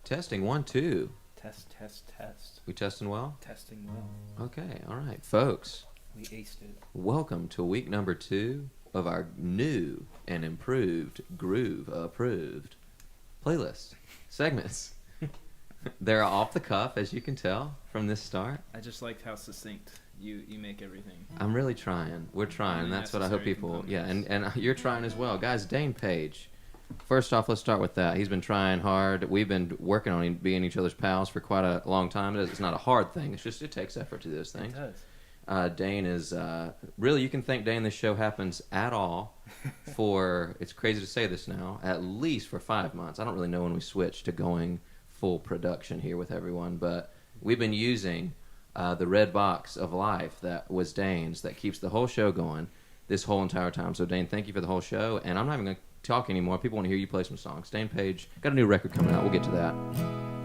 Testing 1, 2. Test. We testing well? Testing well. Okay, all right, folks. We aced it. Welcome to week number 2 of our new and improved Groove Approved playlist segments. They're off the cuff, as you can tell from this start. I just liked how succinct you make everything. I'm really trying. We're trying. That's what I hope people... Yeah, and you're trying as well. Guys, Dane Page. First off, let's start with that. He's been trying hard. We've been working on being each other's pals for quite a long time. It's not a hard thing. It's just it takes effort to do those things. It does. Dane is... really, you can thank Dane this show happens at all for... It's crazy to say this now. At least for 5 months. I don't really know when we switched to going full production here with everyone, but we've been using the red box of life that was Dane's that keeps the whole show going this whole entire time. So, Dane, thank you for the whole show. And I'm not even going to talk anymore. People want to hear you play some songs. Dane Page, got a new record coming out. We'll get to that.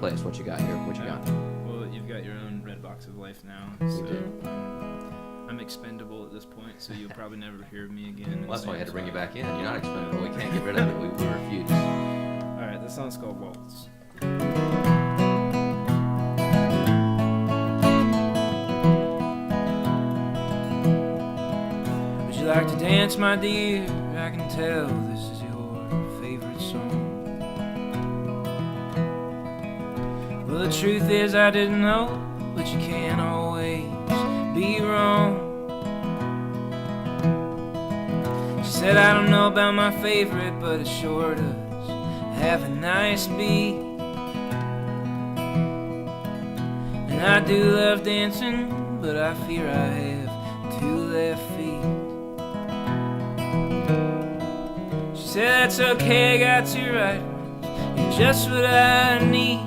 Play us what you got here. What you got? Well, you've got your own red box of life now. So I'm expendable at this point, so you'll probably never hear me again. Well, that's why I had to bring you back in. You're not expendable. We can't get rid of it. We refuse. All right, this song's called Waltz. Would you like to dance, my dear? I can tell this is your favorite song. Well, the truth is I didn't know, but you can't always be wrong. She said I don't know about my favorite, but it sure does have a nice beat. And I do love dancing, but I fear I have 2 left feet. She said that's okay, I got 2 right ones, you're just what I need.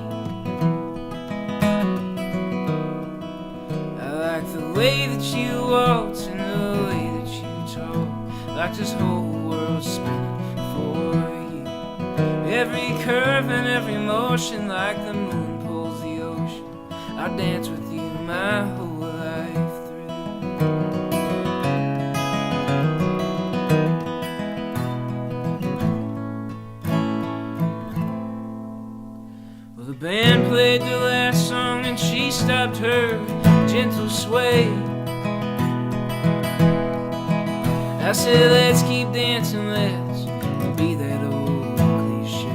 I like the way that you waltz and the way that you talk, like this whole world's spinning for you. Every curve and every motion, like the moon pulls the ocean. I'll dance with you my whole life through. Well, the band played the last song and she stopped her gentle sway. I said, let's keep dancing, let's be that old cliche.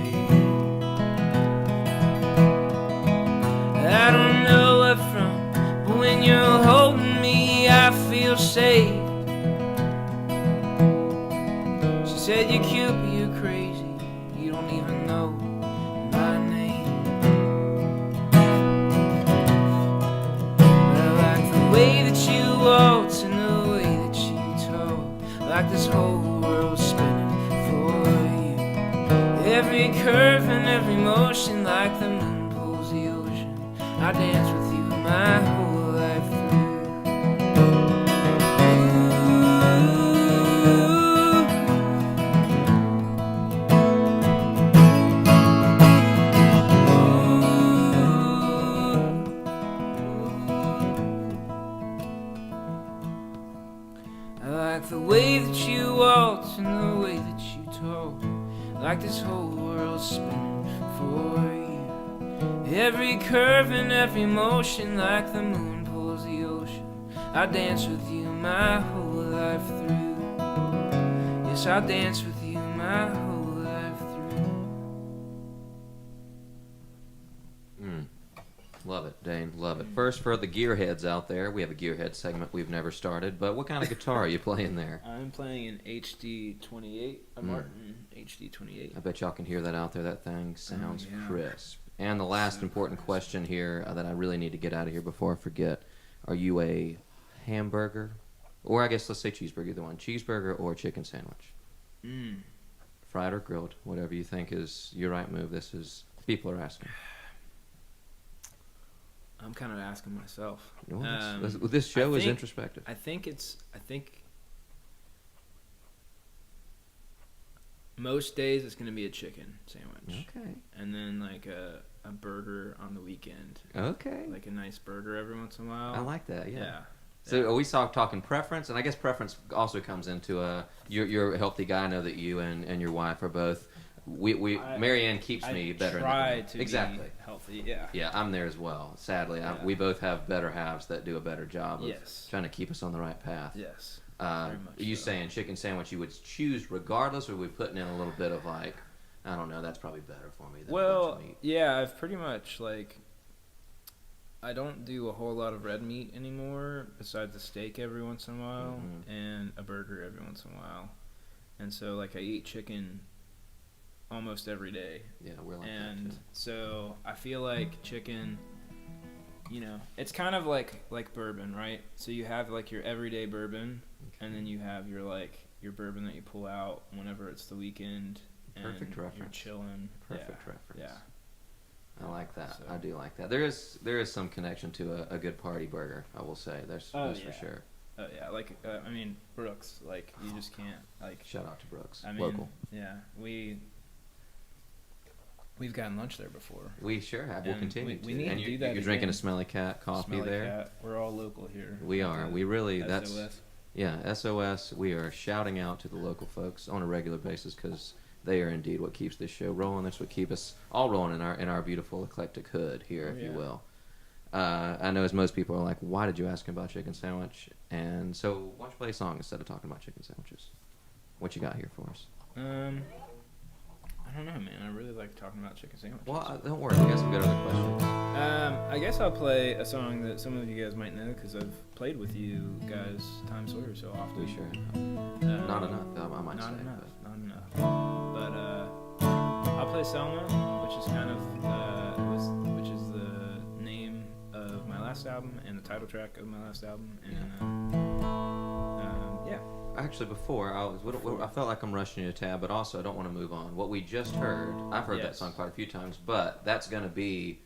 I don't know what from, but when you're holding me, I feel safe. She said, you're cute, but you're crazy, you don't even know my name. But I like the way that you waltz and the way that you talk, like this whole world's spinning for you. Every curve and every motion, like the moon pulls the ocean. I dance with you my whole life through. I like the way that you waltz and the way that you talk, like this whole world's spinning for you. Every curve and every motion, like the moon pulls the ocean. I dance with you my whole life through. Yes, I'll dance with you my whole life through. Love it, Dane. Love it. First, for the gearheads out there, we have a gearhead segment we've never started, but what kind of guitar are you playing there? I'm playing an HD28, a Martin HD28. I bet y'all can hear that out there. That thing sounds yeah. crisp. And the last important question here that I really need to get out of here before I forget. Are you a hamburger? Or I guess let's say cheeseburger, either one. Cheeseburger or chicken sandwich? Fried or grilled, whatever you think is your right move. This is, people are asking. I'm kind of asking myself. This show is introspective. I think most days it's going to be a chicken sandwich. Okay. And then like a burger on the weekend. Okay. Like a nice burger every once in a while. I like that, yeah. Yeah. So are we talking preference? And I guess preference also comes into you're a healthy guy. I know that you and your wife are both Marianne keeps me better. Try to exactly be healthy. Yeah. Yeah, I'm there as well. Sadly, we both have better halves that do a better job of trying to keep us on the right path. Yes. Are you saying chicken sandwich you would choose regardless, or are we putting in a little bit of like, I don't know, that's probably better for me than a bunch of meat? Yeah, I've pretty much like, I don't do a whole lot of red meat anymore besides a steak every once in a while and a burger every once in a while. And so like I eat chicken almost every day. Yeah, we're like and that too. So I feel like chicken, you know, it's kind of like bourbon, right? So you have like your everyday bourbon, and then you have your bourbon that you pull out whenever it's the weekend. Perfect reference. You're chilling. Perfect reference. Yeah. I like that. So. I do like that. There is some connection to a good party burger, I will say. That's for sure. Oh yeah, like I mean Brooks, like you just can't like. Shout out to Brooks. I mean, local. Yeah, we've gotten lunch there before. We sure have. We'll continue to. We need and to do that. You're drinking a Smelly Cat coffee Smelly there. Cat. We're all local here. We are. We really. SOS. That's. Yeah, SOS. We are shouting out to the local folks on a regular basis because they are indeed what keeps this show rolling. That's what keeps us all rolling in our beautiful eclectic hood here, if you will. I know as most people are like, why did you ask him about chicken sandwich? And so why don't you play a song instead of talking about chicken sandwiches? What you got here for us? I don't know, man. I really like talking about chicken sandwiches. Well, don't worry. I got some good other questions. I guess I'll play a song that some of you guys might know because I've played with you guys Time Sawyer so often. We sure have. Not enough, I might say. Not enough. But I'll play Selma, which is kind of which is the name of my last album and the title track of my last album, and yeah. Actually, before I felt like I'm rushing you a tab, but also I don't want to move on. What we just heard, I've heard that song quite a few times, but that's going to be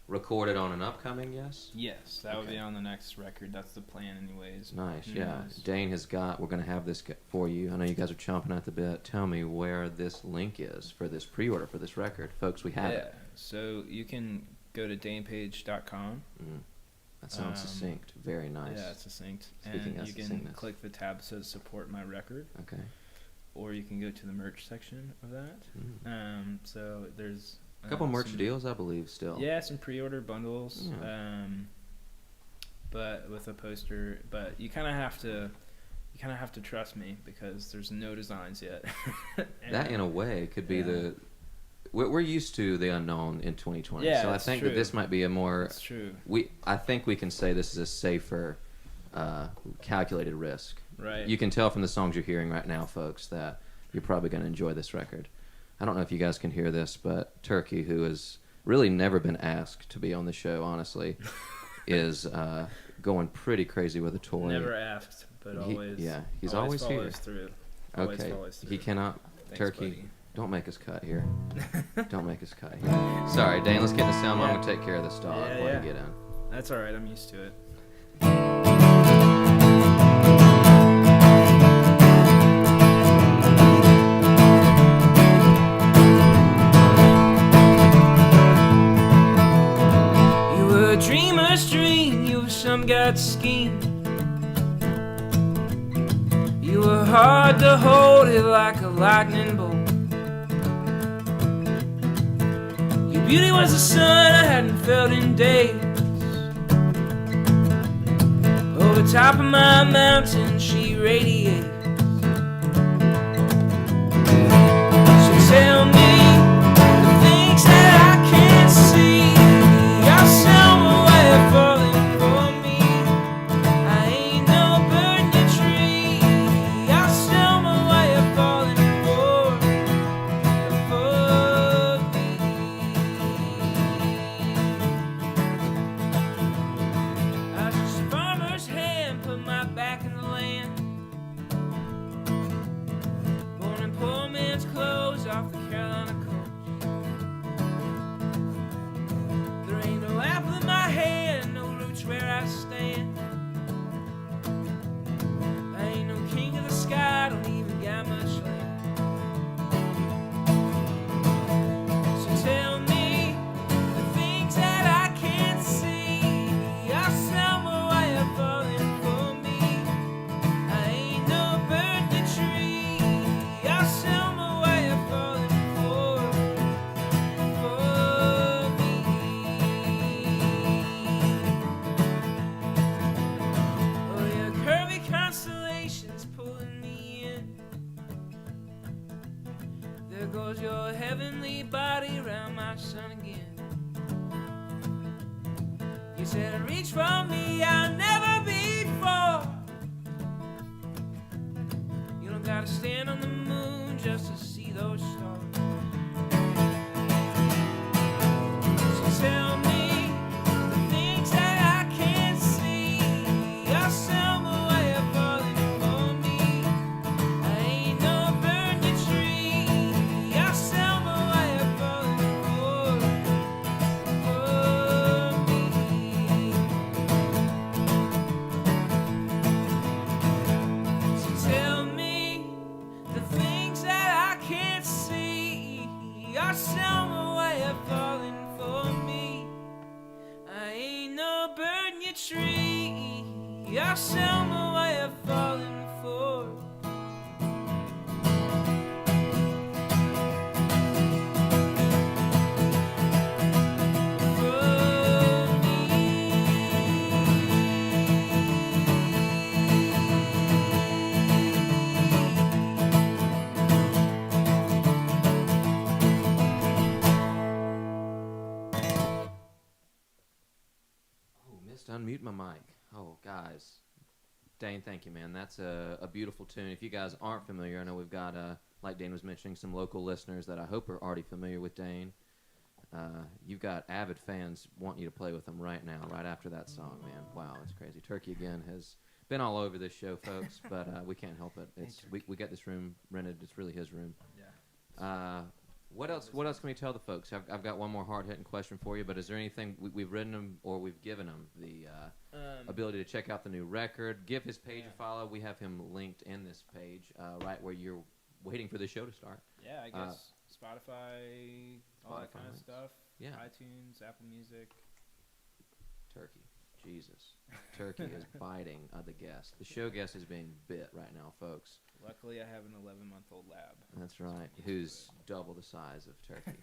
recorded on an upcoming, yes? Yes, that would be on the next record. That's the plan, anyways. Nice, yeah. Dane we're going to have this for you. I know you guys are chomping at the bit. Tell me where this link is for this pre-order for this record. Folks, we have it. So you can go to danepage.com. That sounds succinct. Very nice. Yeah, it's succinct. Speaking and you can click the tab that says support my record. Okay. Or you can go to the merch section of that. So there's a couple merch deals, I believe, still. Yeah, some pre-order bundles. But with a poster, but you kind of have to trust me because there's no designs yet. That in a way could be we're used to the unknown in 2020. Yeah, so I think that this might be a more That's true. I think we can say this is a safer calculated risk. Right. You can tell from the songs you're hearing right now, folks, that you're probably going to enjoy this record. I don't know if you guys can hear this, but Turkey, who has really never been asked to be on the show, honestly, is going pretty crazy with a toy. Never asked, but always. Yeah, he's always here. Follows through. Always okay, follows through. He cannot. Thanks, Turkey, buddy. don't make us cut here. Don't make us cut here. Sorry, Dane. Let's get in the sound. I'm gonna take care of this dog while you get in. That's all right. I'm used to it. You were a dreamer's dream. You were some god's scheme. You were hard to hold it like a lightning bolt. Your beauty was the sun I hadn't felt in days. Over top of my mountain she radiates. So tell me the things that I can't see. You're somewhere falling for me. I ain't no bird in the tree. You're somewhere falling for me. I was just farmer's hand, put my back in the land. There goes your heavenly body around my son again. You said reach for me, I'll never be far. You don't gotta stand on the moon just to see those stars. So tell me the things that I can't see. You're some way of falling for me. I ain't no burn your tree. You're some way of falling for me. So tell me the things that I can't see. You're some way of falling for me. I ain't no burn your tree. You're some way of falling for. Oh, missed unmute my mic. Oh, guys. Dane, thank you, man. That's a beautiful tune. If you guys aren't familiar, I know we've got, like Dane was mentioning, some local listeners that I hope are already familiar with Dane. You've got avid fans wanting you to play with them right now, right after that song, man. Wow, that's crazy. Turkey, again, has been all over this show, folks, but we can't help it. We got this room rented. It's really his room. Yeah. What else can we tell the folks? I've got one more hard-hitting question for you, but is there anything we've written them or we've given them the ability to check out the new record? Give his page a follow. We have him linked in this page right where you're waiting for the show to start. Yeah, I guess Spotify, all that kind of links. stuff. Yeah. iTunes, Apple Music. Turkey. Jesus. Turkey is biting the guest. The show guest is being bit right now, folks. Luckily, I have an 11-month-old lab. That's right. Who's double the size of Turkey.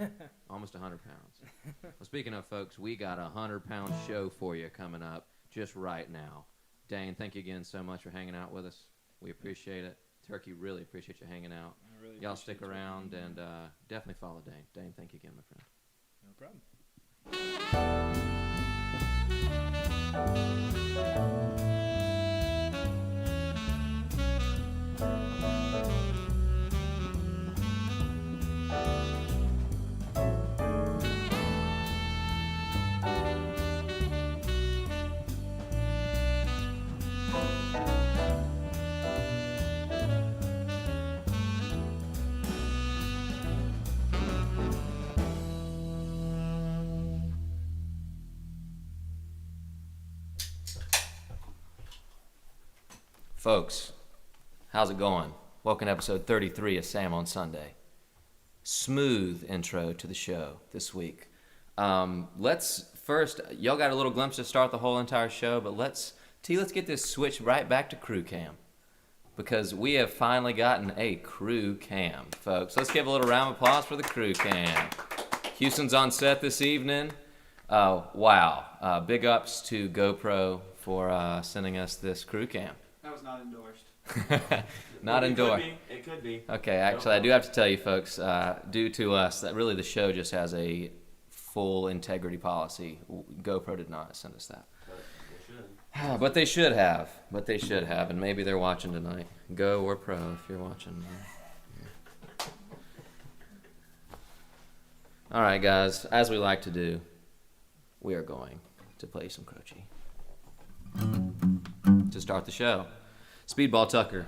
Almost 100 pounds. Well, speaking of, folks, we got a 100-pound show for you coming up just right now. Dane, thank you again so much for hanging out with us. We appreciate it. Turkey, really appreciate you hanging out. I really Y'all appreciate stick you around being and here. definitely follow Dane. Dane, thank you again, my friend. No problem. Folks, how's it going? Welcome to episode 33 of Sam on Sunday. Smooth intro to the show this week. Let's first, y'all got a little glimpse to start the whole entire show, but let's get this switch right back to crew cam. Because we have finally gotten a crew cam, folks. Let's give a little round of applause for the crew cam. Houston's on set this evening. Wow. Big ups to GoPro for sending us this crew cam. That was not endorsed. Not endorsed. It could be. Okay, actually, I do have to tell you, folks, due to us, that really the show just has a full integrity policy. GoPro did not send us that. But they should have. And maybe they're watching tonight. Go or Pro if you're watching. Yeah. All right, guys, as we like to do, we are going to play some Croce to start the show. Speedball Tucker.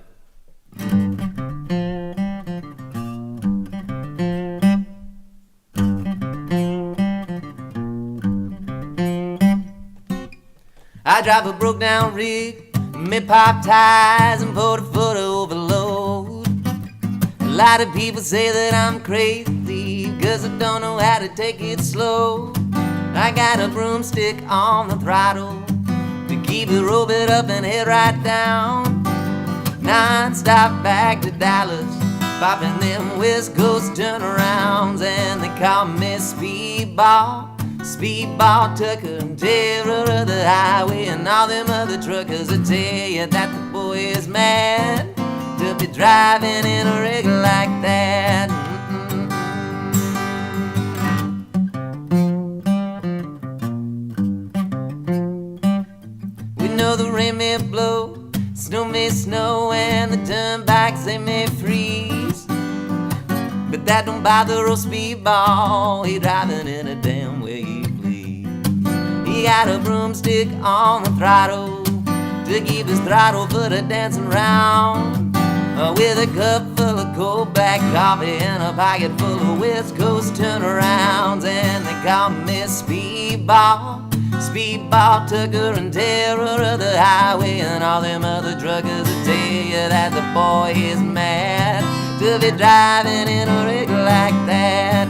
I drive a broke down rig, me pop ties and 40-foot overload. A lot of people say that I'm crazy, cause I don't know how to take it slow. I got a broomstick on the throttle to keep it rope it up and head right down. Non-stop back to Dallas, popping them West Coast turnarounds, and they call me Speedball. Speedball Tucker, terror of the highway, and all them other truckers will tell you that the boy is mad to be driving in a rig like that. but that don't bother old Speedball. He driving in a damn way he please. He got a broomstick on the throttle to keep his throttle footer dancing round, with a cup full of cold black coffee and a pocket full of West Coast turnarounds. And they call me Speedball, Speedball, Tucker, and terror of the highway. And all them other truckers will tell you that the boy is mad to be driving in a rig like that.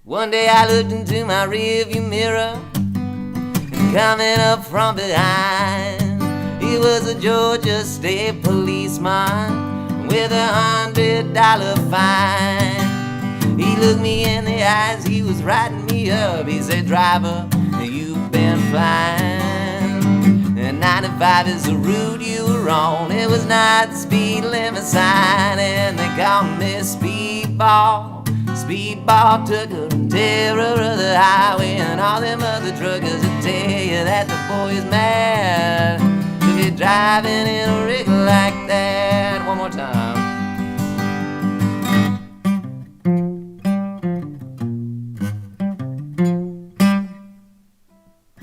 One day I looked into my rearview mirror, and coming up from behind, he was a Georgia State policeman with $100 fine. He looked me in the eyes, he was writing me up. He said, driver, you've been flying, and 95 is the route you were on. It was not the speed limit sign. And they called me Speedball, Speedball, Tucker, and terror of the highway. And all them other truckers will tell you that the boy is mad to be driving in a rig like that. One more time.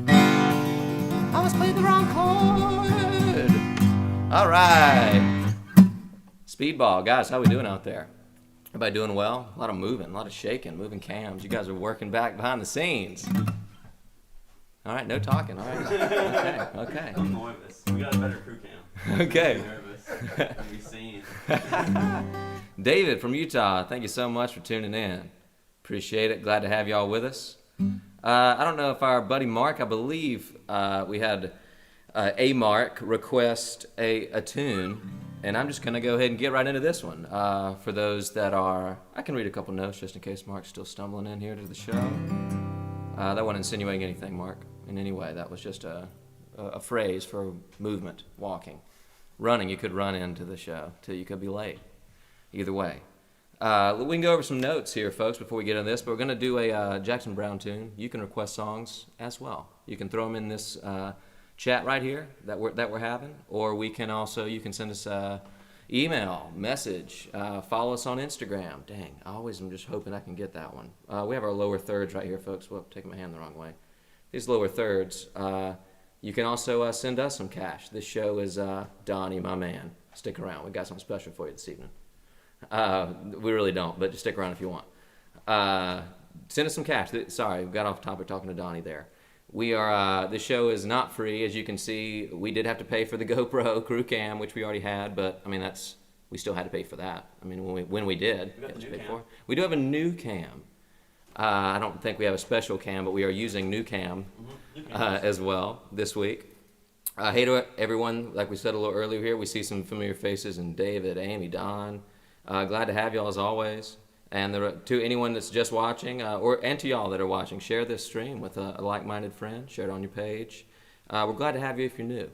I almost played the wrong chord. All right. Speedball. Guys, how we doing out there? Everybody doing well? A lot of moving, a lot of shaking, moving cams. You guys are working back behind the scenes. All right, no talking. All right. Okay. I'm nervous. We got a better crew cam. Okay. I'm nervous. I'm be seen. David from Utah, thank you so much for tuning in. Appreciate it. Glad to have y'all with us. I don't know if our buddy Mark, I believe we had a Mark request a tune, and I'm just going to go ahead and get right into this one. For those that are, I can read a couple notes just in case Mark's still stumbling in here to the show. That wasn't insinuating anything, Mark, in any way. That was just a phrase for movement, walking. Running, you could run into the show till you could be late. Either way. We can go over some notes here, folks, before we get into this, but we're going to do a Jackson Browne tune. You can request songs as well. You can throw them in this chat right here that we're having, or we can also, you can send us email, message, follow us on Instagram. Dang, I always am just hoping I can get that one. We have our lower thirds right here, folks. Well, taking my hand the wrong way. These lower thirds. You can also send us some cash. This show is Donnie, my man. Stick around. We got something special for you this evening. We really don't, but just stick around if you want. Send us some cash. Sorry, we got off topic talking to Donnie there. We are. This show is not free, as you can see. We did have to pay for the GoPro crew cam, which we already had, but I mean we still had to pay for that. I mean when we did, We got the new cam. for. We do have a new cam. I don't think we have a special cam, but we are using new cam as well this week. Hey to everyone, like we said a little earlier here, we see some familiar faces in David, Amy, Don. Glad to have y'all as always. And to anyone that's just watching, and to y'all that are watching, share this stream with a like-minded friend. Share it on your page. We're glad to have you if you're new.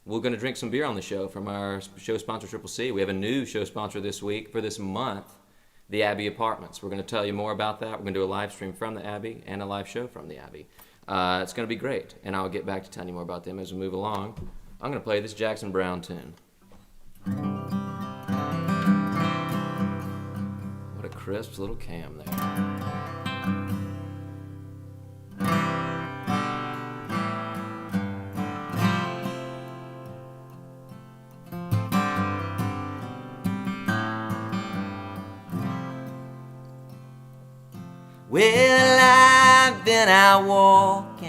We're going to drink some beer on the show from our show sponsor, Triple C. We have a new show sponsor this week for this month, the Abbey Apartments. We're going to tell you more about that. We're going to do a live stream from the Abbey and a live show from the Abbey. It's going to be great, and I'll get back to telling you more about them as we move along. I'm going to play this Jackson Browne tune. What a crisp little cam there. Well, I've been out walking,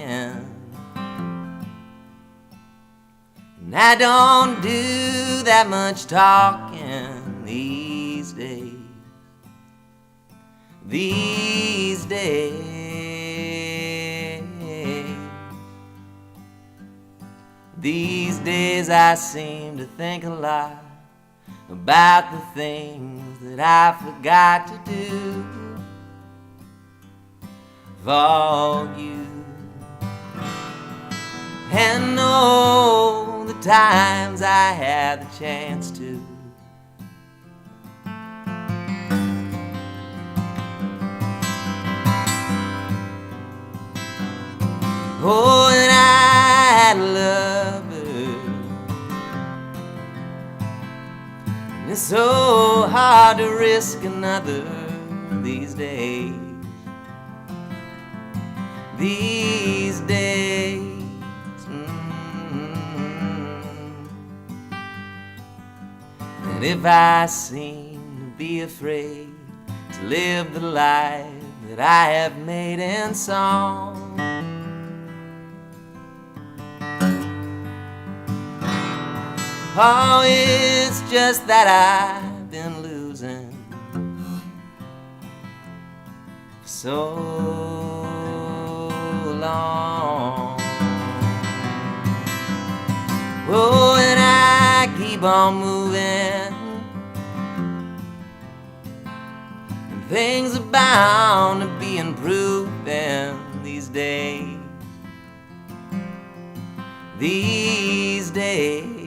and I don't do that much talking these days. These days, these days I seem to think a lot about the things that I forgot to do for you, and know the times I had the chance to. Oh, and I had love hard to risk another these days. These days. And if I seem to be afraid to live the life that I have made in song, oh, it's just that I've been losing for so long. Oh, and I keep on moving, and things are bound to be improving these days. These days.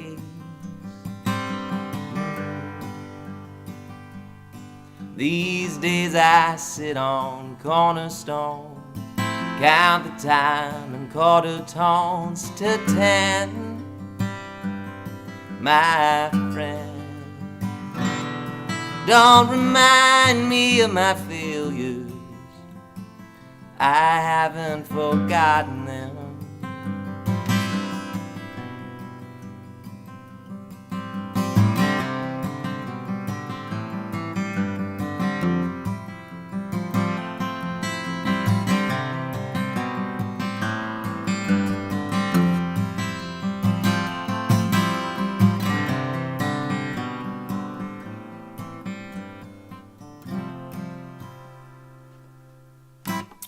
These days I sit on cornerstone, count the time in quarter tones to 10, my friend. Don't remind me of my failures, I haven't forgotten them.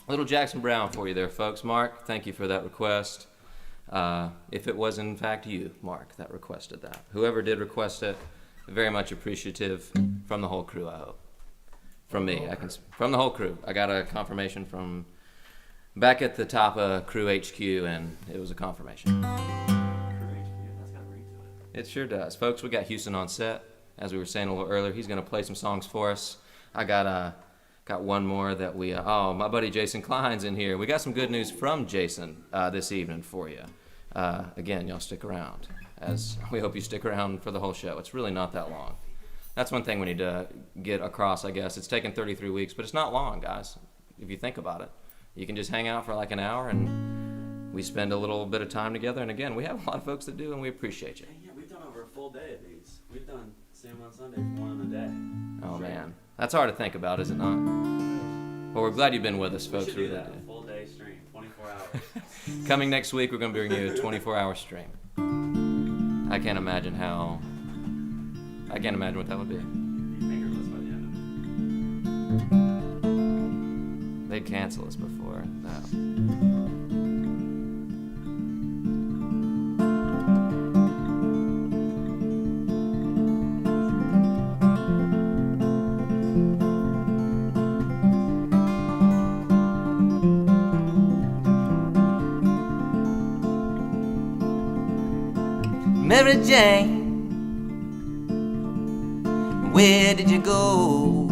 Little Jackson Brown for you there, folks. Mark, thank you for that request. If it was in fact you, Mark, that requested that. Whoever did request it, very much appreciative from the whole crew, I hope. From me, from the whole crew. I got a confirmation from back at the top of Crew HQ, and it was a confirmation. That's got a ring to it. It sure does. Folks, we got Houston on set. As we were saying a little earlier, he's going to play some songs for us. I got one more that my buddy Jason Klein's in here. We got some good news from Jason this evening for you. Again, y'all stick around, as we hope you stick around for the whole show. It's really not that long. That's one thing we need to get across, I guess. It's taken 33 weeks, but it's not long, guys, if you think about it. You can just hang out for like an hour, and we spend a little bit of time together. And again, we have a lot of folks that do, and we appreciate you. Yeah, we've done over a full day of these. We've done Sam on Sunday for one in a day. Oh, man. That's hard to think about, is it not? Well, we're glad you've been with us, We folks. should do Really that. do. A full day stream, 24 hours. Coming next week, we're going to bring you a 24-hour stream. I can't imagine what that would be. Be fingerless by the end of it. They'd cancel us before that. Mary Jane, where did you go?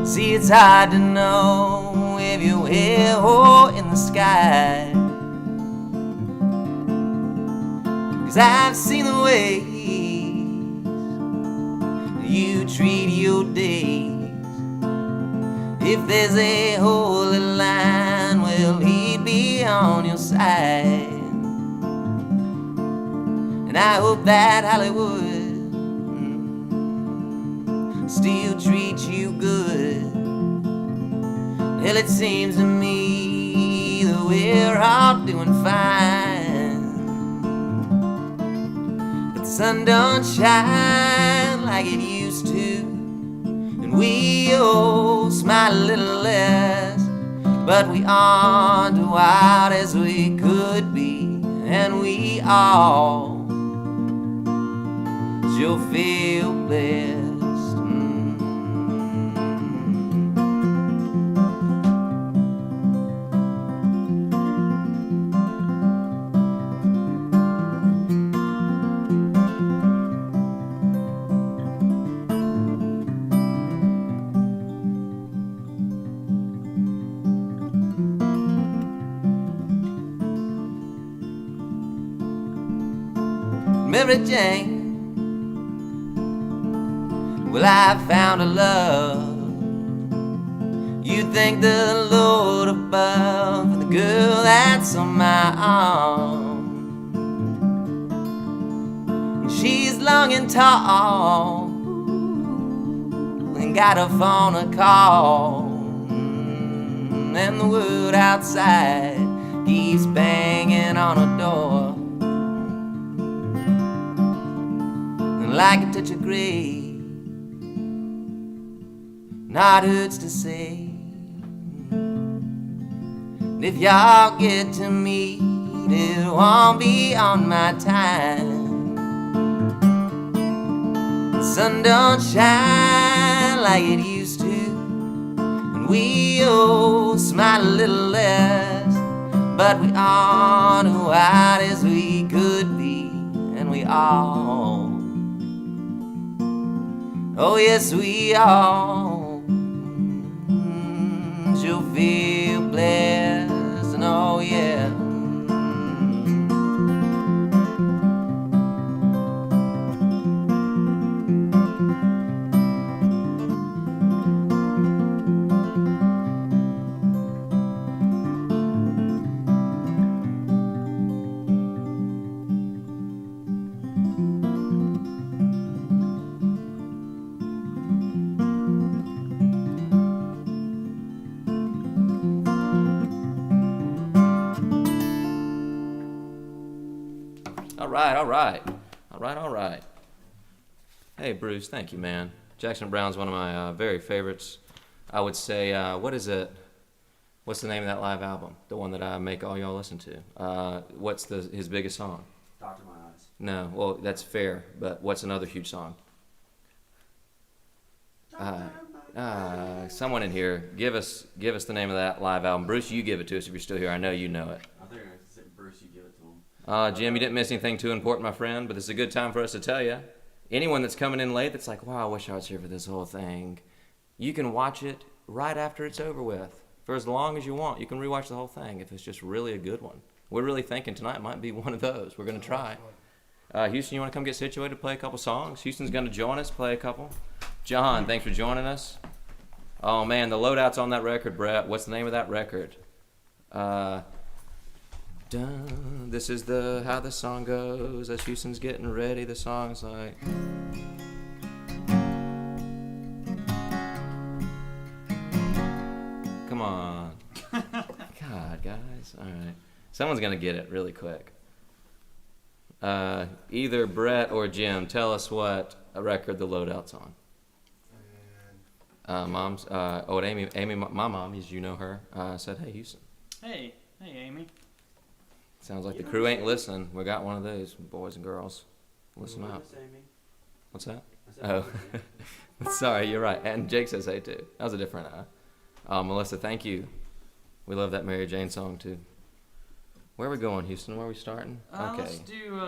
See, it's hard to know if you're here or in the sky, 'cause I've seen the way you treat your days. If there's a holy line, well, he'd be on your side. And I hope that Hollywood still treats you good. Hell, it seems to me that we're all doing fine, but the sun don't shine like it used to, and we all smile a little less, but we aren't as wild as we could be, and we all sure feel blessed. Mary Jane, Well, I found a love you'd thank the Lord above for the girl that's on my arm. She's long and tall and got a phone to call, and the word outside keeps banging on her door. And like a touch of gray, not hurts to say. And if y'all get to meet, it won't be on my time. The sun don't shine like it used to, and we all smile a little less, but we aren't as wide as we could be, and we all, oh yes we all, you'll feel blessed, and oh yeah. All right. Hey, Bruce, thank you, man. Jackson Brown's one of my very favorites. I would say, what is it? What's the name of that live album? The one that I make all y'all listen to. What's his biggest song? Doctor My Eyes. No, well, that's fair, but what's another huge song? Someone in here, give us the name of that live album. Bruce, you give it to us if you're still here. I know you know it. I think I said Bruce, you give it to him. Jim, you didn't miss anything too important, my friend, but this is a good time for us to tell you. Anyone that's coming in late that's like, wow, I wish I was here for this whole thing, you can watch it right after it's over with. For as long as you want. You can rewatch the whole thing if it's just really a good one. We're really thinking tonight might be one of those. We're going to try. Houston, you want to come get situated, play a couple songs? Houston's going to join us, play a couple. John, thanks for joining us. Oh, man, the loadout's on that record, Brett. What's the name of that record? This is how the song goes. As Houston's getting ready, the song's like... Come on. God, guys. All right. Someone's going to get it really quick. Either Brett or Jim, tell us what a record the loadout's on. Amy, my mom, as you know her, said, hey, Houston. Hey, Amy. Sounds like the crew ain't listening. We got one of those, boys and girls. Listen up. What's that? Oh, sorry, you're right. And Jake says hey, too. That was a different Melissa, thank you. We love that Mary Jane song, too. Where are we going, Houston? Where are we starting? Okay. Let's do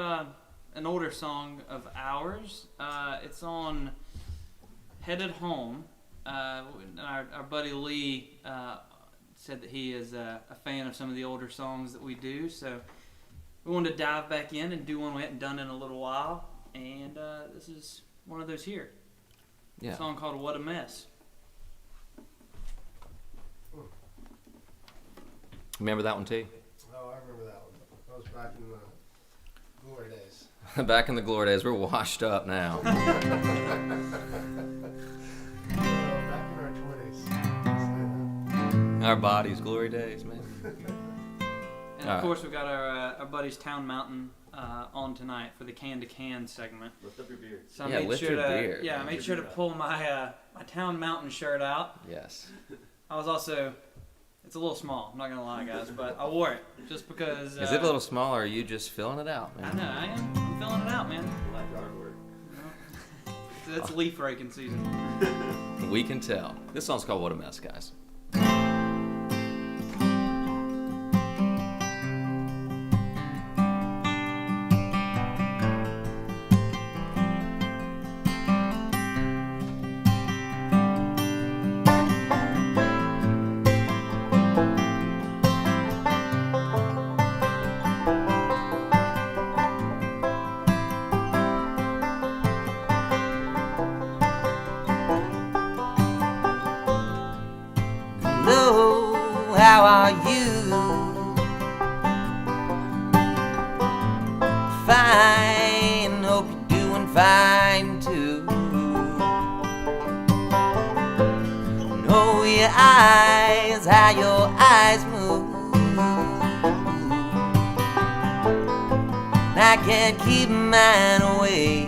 an older song of ours. It's on Headed Home. Our buddy Lee said that he is a fan of some of the older songs that we do, so we wanted to dive back in and do one we hadn't done in a little while, and this is one of those here. Yeah. A song called What a Mess. Remember that one, T? Oh, I remember that one. That was back in the glory days. Back in the glory days. We're washed up now. Back in our 20s. Our bodies, glory days, man. And of course, we've got our buddies Town Mountain on tonight for the Can to Can segment. Lift up your beard. So Yeah, lift your beard. Yeah, I made sure to pull my Town Mountain shirt out. Yes. I was also, it's a little small, I'm not going to lie, guys, but I wore it just because. Is it a little small, or are you just filling it out, man? I know, I am. I'm filling it out, man. Black artwork. It's leaf raking season. We can tell. This song's called What a Mess, guys. how are you? Fine, hope you're doing fine too. Know your eyes, how your eyes move. I can't keep mine away.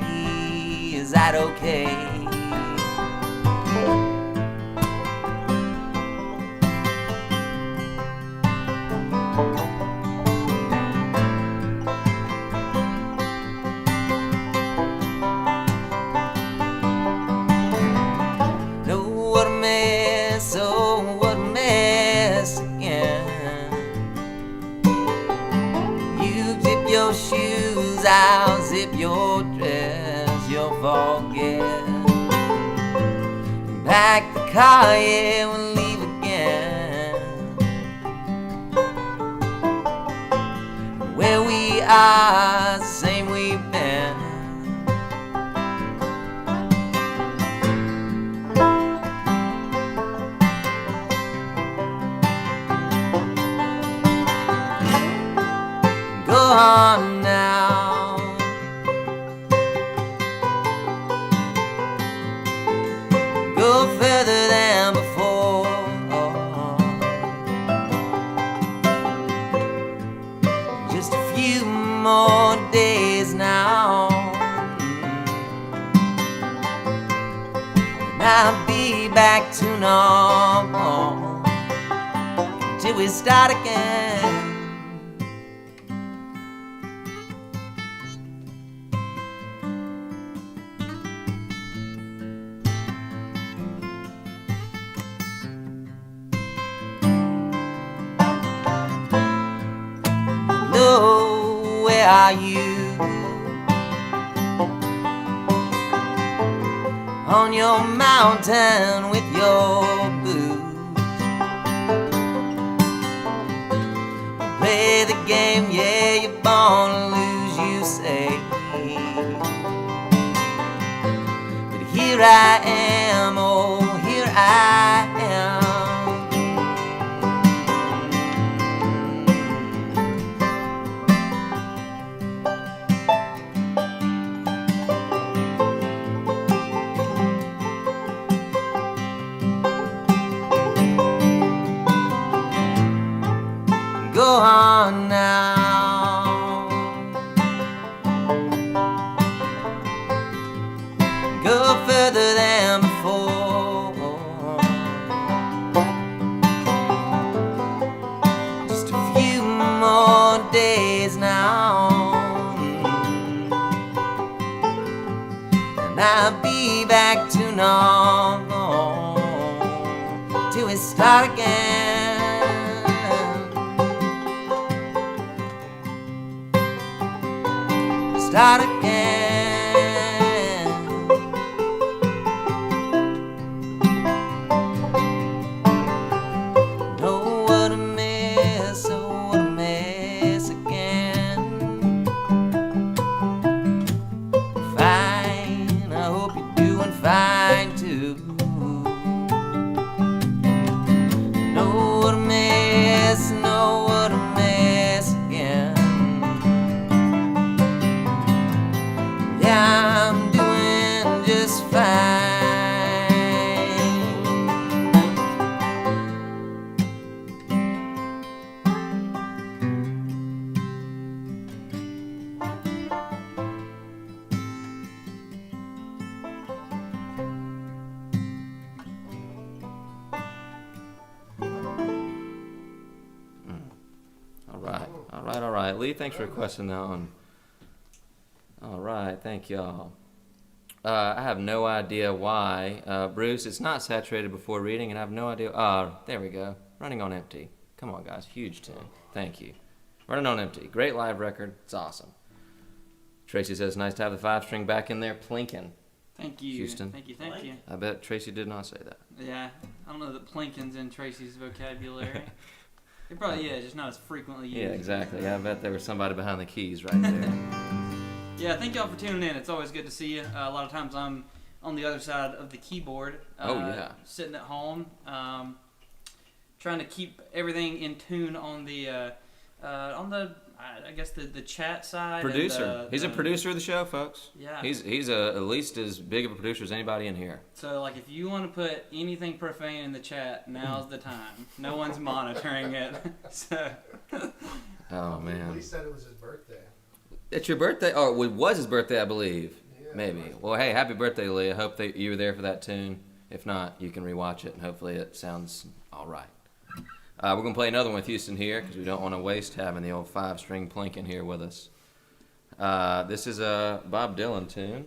Is that okay? No, what a mess, oh, what a mess again. You zip your shoes, I'll zip your dress, you'll forget. Pack the car, yeah, we'll leave again. Where we are, the same we've been. Go on now. Go further than before. Just a few more days now, and I'll be back to normal till we start again. Hello, where are you? On your mountain with your boots. Play the game, yeah, you're born to lose, you say. But here I am, oh, here I am. Go on now. Go further than before. Just a few more days now, and I'll be back to normal till we start again. Start again. Oh, what a mess, oh, what a mess again. Fine, I hope you're doing fine too. No, what a mess, no, what a mess again. Yeah, I'm doing just fine. All right. Lee, thanks for requesting that one. All right, thank y'all. I have no idea why. Bruce, it's not saturated before reading, and I have no idea. There we go. Running on Empty. Come on, guys. Huge tune. Thank you. Running on Empty. Great live record. It's awesome. Tracy says, nice to have the 5-string back in there plinking. Thank you. Houston. Thank you. I bet Tracy did not say that. Yeah, I don't know that plinking's in Tracy's vocabulary. It probably is, just not as frequently used. Yeah, exactly. I bet there was somebody behind the keys right there. Yeah, thank y'all for tuning in. It's always good to see you. A lot of times I'm on the other side of the keyboard. Oh, yeah. Sitting at home, trying to keep everything in tune on the I guess the chat side. Producer. He's a producer of the show, folks. Yeah. He's at least as big of a producer as anybody in here. So, like, if you want to put anything profane in the chat, now's the time. No one's monitoring it. So. Oh, man. He said it was his birthday. It's your birthday? Oh, it was his birthday, I believe. Yeah, Maybe. Well, hey, happy birthday, Lee. I hope that you were there for that tune. If not, you can rewatch it, and hopefully it sounds all right. We're going to play another one with Houston here because we don't want to waste having the old 5-string Plinkin here with us. This is a Bob Dylan tune.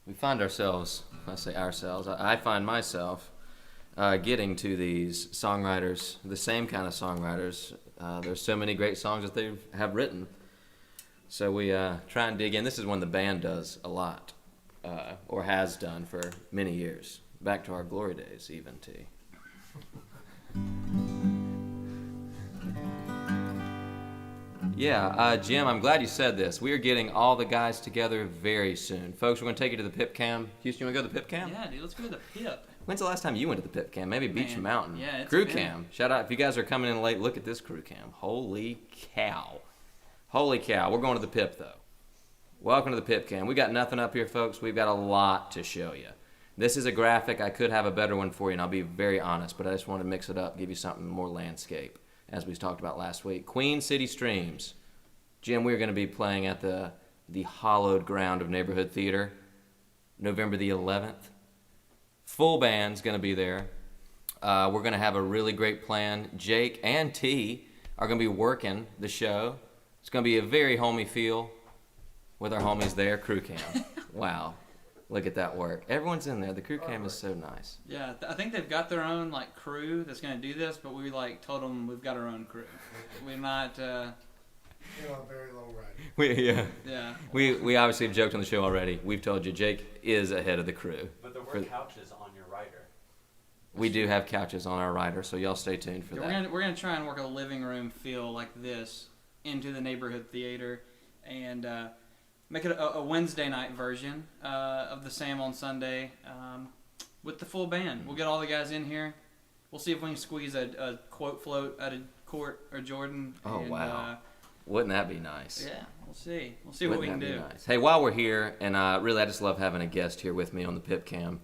We find ourselves, I say ourselves, I find myself getting to these songwriters, the same kind of songwriters. There's so many great songs that they have written. So we try and dig in. This is one the band does a lot, or has done for many years. Back to our glory days, even, T. Yeah, Jim, I'm glad you said this. We are getting all the guys together very soon. Folks, we're going to take you to the Pip Cam. Houston, you want to go to the Pip Cam? Yeah, dude, let's go to the Pip. When's the last time you went to the Pip Cam? Maybe Beach Man, Mountain. yeah, it's Crew been. Cam. Shout out. If you guys are coming in late, look at this Crew Cam. Holy cow. Holy cow. We're going to the Pip, though. Welcome to the Pip Cam. We got nothing up here, folks. We've got a lot to show you. This is a graphic. I could have a better one for you, and I'll be very honest, but I just want to mix it up, give you something more landscape, as we talked about last week. Queen City Streams. Jim, we're going to be playing at the hallowed ground of Neighborhood Theater, November the 11th. Full band's going to be there. We're going to have a really great plan. Jake and T are going to be working the show. It's going to be a very homey feel with our homies there. Crew Cam. Wow. Look at that work. Everyone's in there. The Crew Cam is so nice. Yeah, I think they've got their own like crew that's going to do this, but we like told them we've got our own crew. We're not... You know, a very long ride. Yeah. We obviously have joked on the show already. We've told you Jake is ahead of the crew. But there were couches on your rider. We do have couches on our rider, so y'all stay tuned for that. We're gonna try and work a living room feel like this into the Neighborhood Theater, and make it a Wednesday night version of the Sam on Sunday with the full band. We'll get all the guys in here. We'll see if we can squeeze a quote float out of Court or Jordan. Oh, and, wow. Wouldn't that be nice? Yeah, we'll see. We'll see what we can do. Nice? Hey, while we're here, and really I just love having a guest here with me on the Pip Cam,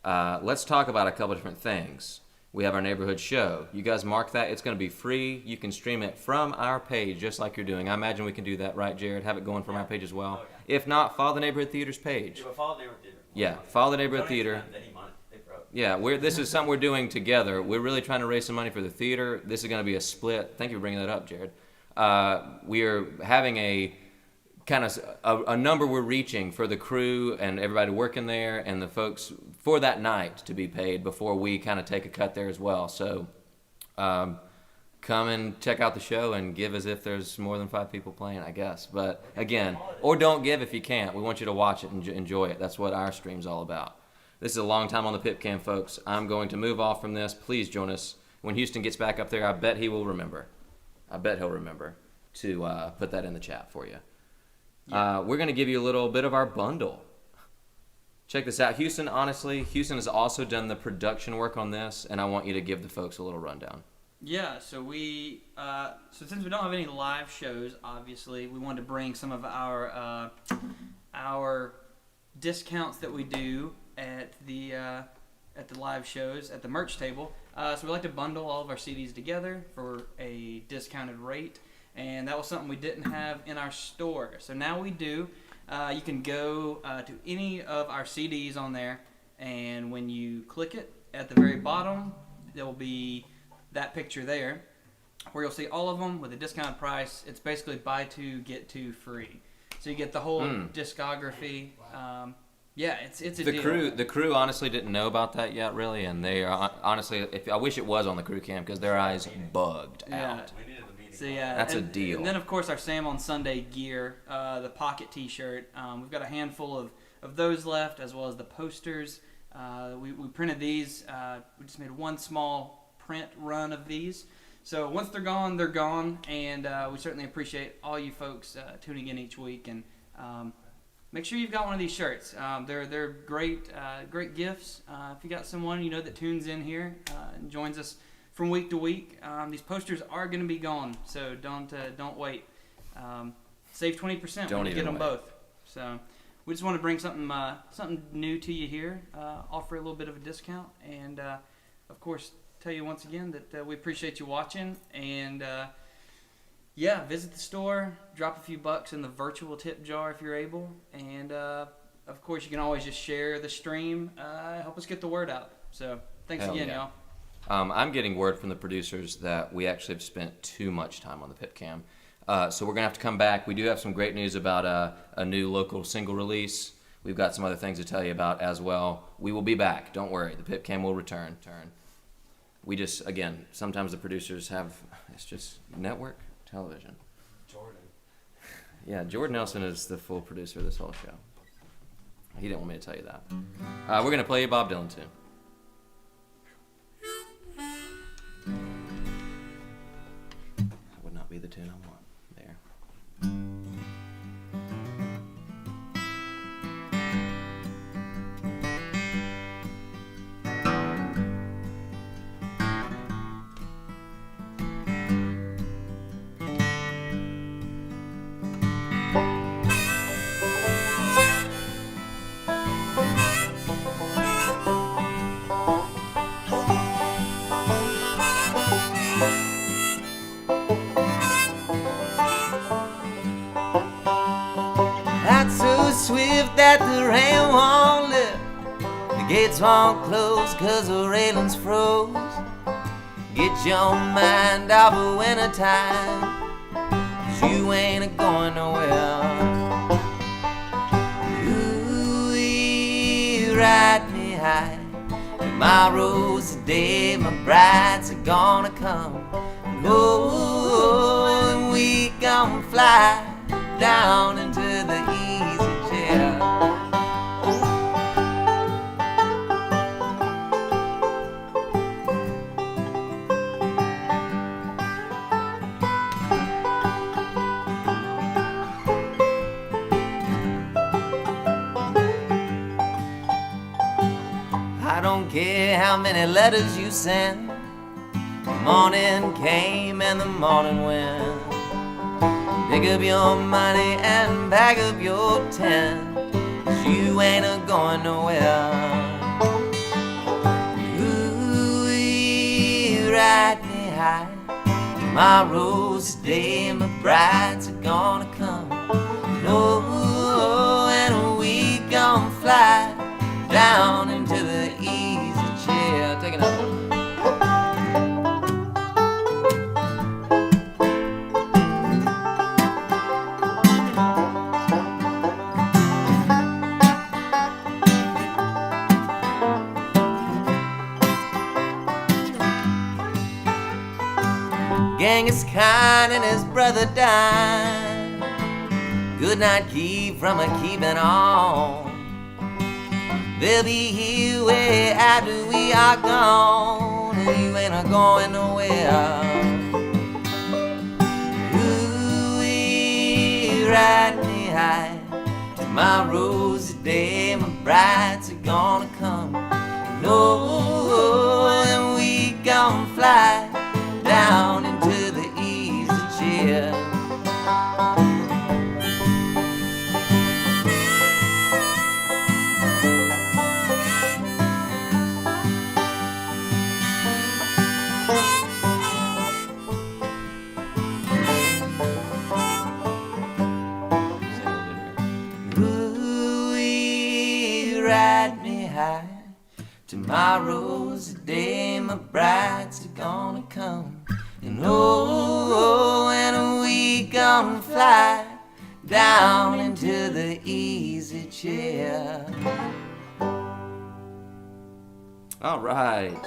let's talk about a couple different things. We have our neighborhood show. You guys mark that. It's going to be free. You can stream it from our page just like you're doing. I imagine we can do that, right, Jared? Have it going from our page as well. Oh, yeah. If not, follow the Neighborhood Theater's page. Yeah, but follow the Neighborhood Theater. Yeah, follow the Neighborhood Theater. Yeah, this is something we're doing together. We're really trying to raise some money for the theater. This is going to be a split. Thank you for bringing that up, Jared. We are having a kind of a number we're reaching for the crew and everybody working there and the folks for that night to be paid before we kind of take a cut there as well. So come and check out the show and give as if there's more than 5 people playing, I guess. But again, or don't give if you can't. We want you to watch it and enjoy it. That's what our stream's all about. This is a long time on the Pip Cam, folks. I'm going to move off from this. Please join us. When Houston gets back up there, I bet he will remember. I bet he'll remember to put that in the chat for you. Yeah. We're going to give you a little bit of our bundle. Check this out. Houston has also done the production work on this, and I want you to give the folks a little rundown. Yeah, so since we don't have any live shows, obviously, we wanted to bring some of our discounts that we do at the live shows at the merch table. So we like to bundle all of our CDs together for a discounted rate, and that was something we didn't have in our store. So now we do. You can go to any of our CDs on there, and when you click it, at the very bottom, there will be that picture there, where you'll see all of them with a discounted price. It's basically buy 2, get 2 free. So you get the whole discography. Yeah, it's a deal. The crew honestly didn't know about that yet, really, and they are honestly. I wish it was on the crew cam because their eyes bugged out. We needed the meeting. So yeah, that's a deal. And then of course our Sam on Sunday gear, the pocket T-shirt. We've got a handful of those left, as well as the posters. We printed these. We just made one small print run of these. So once they're gone, they're gone, and we certainly appreciate all you folks tuning in each week and. make sure you've got one of these shirts. They're great great gifts. If you got someone that tunes in here and joins us from week to week, these posters are going to be gone, so don't wait. Save 20% when you get them both. So we just want to bring something new to you here, offer a little bit of a discount, and of course tell you once again that we appreciate you watching, and visit the store, drop a few bucks in the virtual tip jar if you're able, and of course you can always just share the stream, help us get the word out. So thanks again, y'all. I'm getting word from the producers that we actually have spent too much time on the Pip Cam. So we're going to have to come back. We do have some great news about a new local single release. We've got some other things to tell you about as well. We will be back. Don't worry. The Pip Cam will return. We just, again, sometimes the producers it's just network television. Jordan. Yeah, Jordan Nelson is the full producer of this whole show. He didn't want me to tell you that. We're going to play a Bob Dylan tune. That would not be the tune I want there. Swift that the rain won't lift, the gates won't close 'cause the railings froze. Get your mind off of winter time, 'cause you ain't going nowhere. Ooh, ride me high, tomorrow's the day my brides are gonna come. Oh, and we gonna fly down into the easy chair. I don't care how many letters you send, the morning came and the morning went. Pick up your money and pack up your tent, 'cause you ain't a-going nowhere. Ooh, ride me high, tomorrow's the day my brides are gonna come. Oh, and we gonna fly down into the easy chair. Take another one. Genghis Khan and his brother died, could not keep from a keeping on. They'll be here way after we are gone, and you ain't a-going nowhere. Ooh, ride me high, tomorrow's the day my brides are gonna come. No, and we gonna fly down into the easy chair. Ooh, ride me high, tomorrow's the day my brides are gonna come. And oh, and we gonna fly down into the easy chair. All right.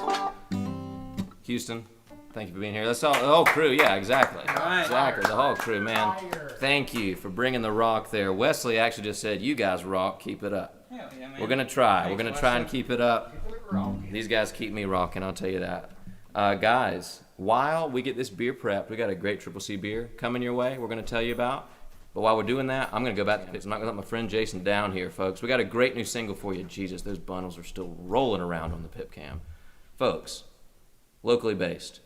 Houston, thank you for being here. That's all, the whole crew. Yeah, exactly. right. Exactly, the whole crew, man. Fire. Thank you for bringing the rock there. Wesley actually just said, you guys rock, keep it up. Hell yeah, man. We're going to try. We're Thanks, going to try and Wesley. keep it up. These guys keep me rocking, I'll tell you that. Guys, while we get this beer prepped, we got a great Triple C beer coming your way we're going to tell you about. But while we're doing that, I'm going to go back to picks. I'm not going to let my friend Jason down here, folks. We got a great new single for you. Jesus, those bundles are still rolling around on the pip cam. Folks, locally based,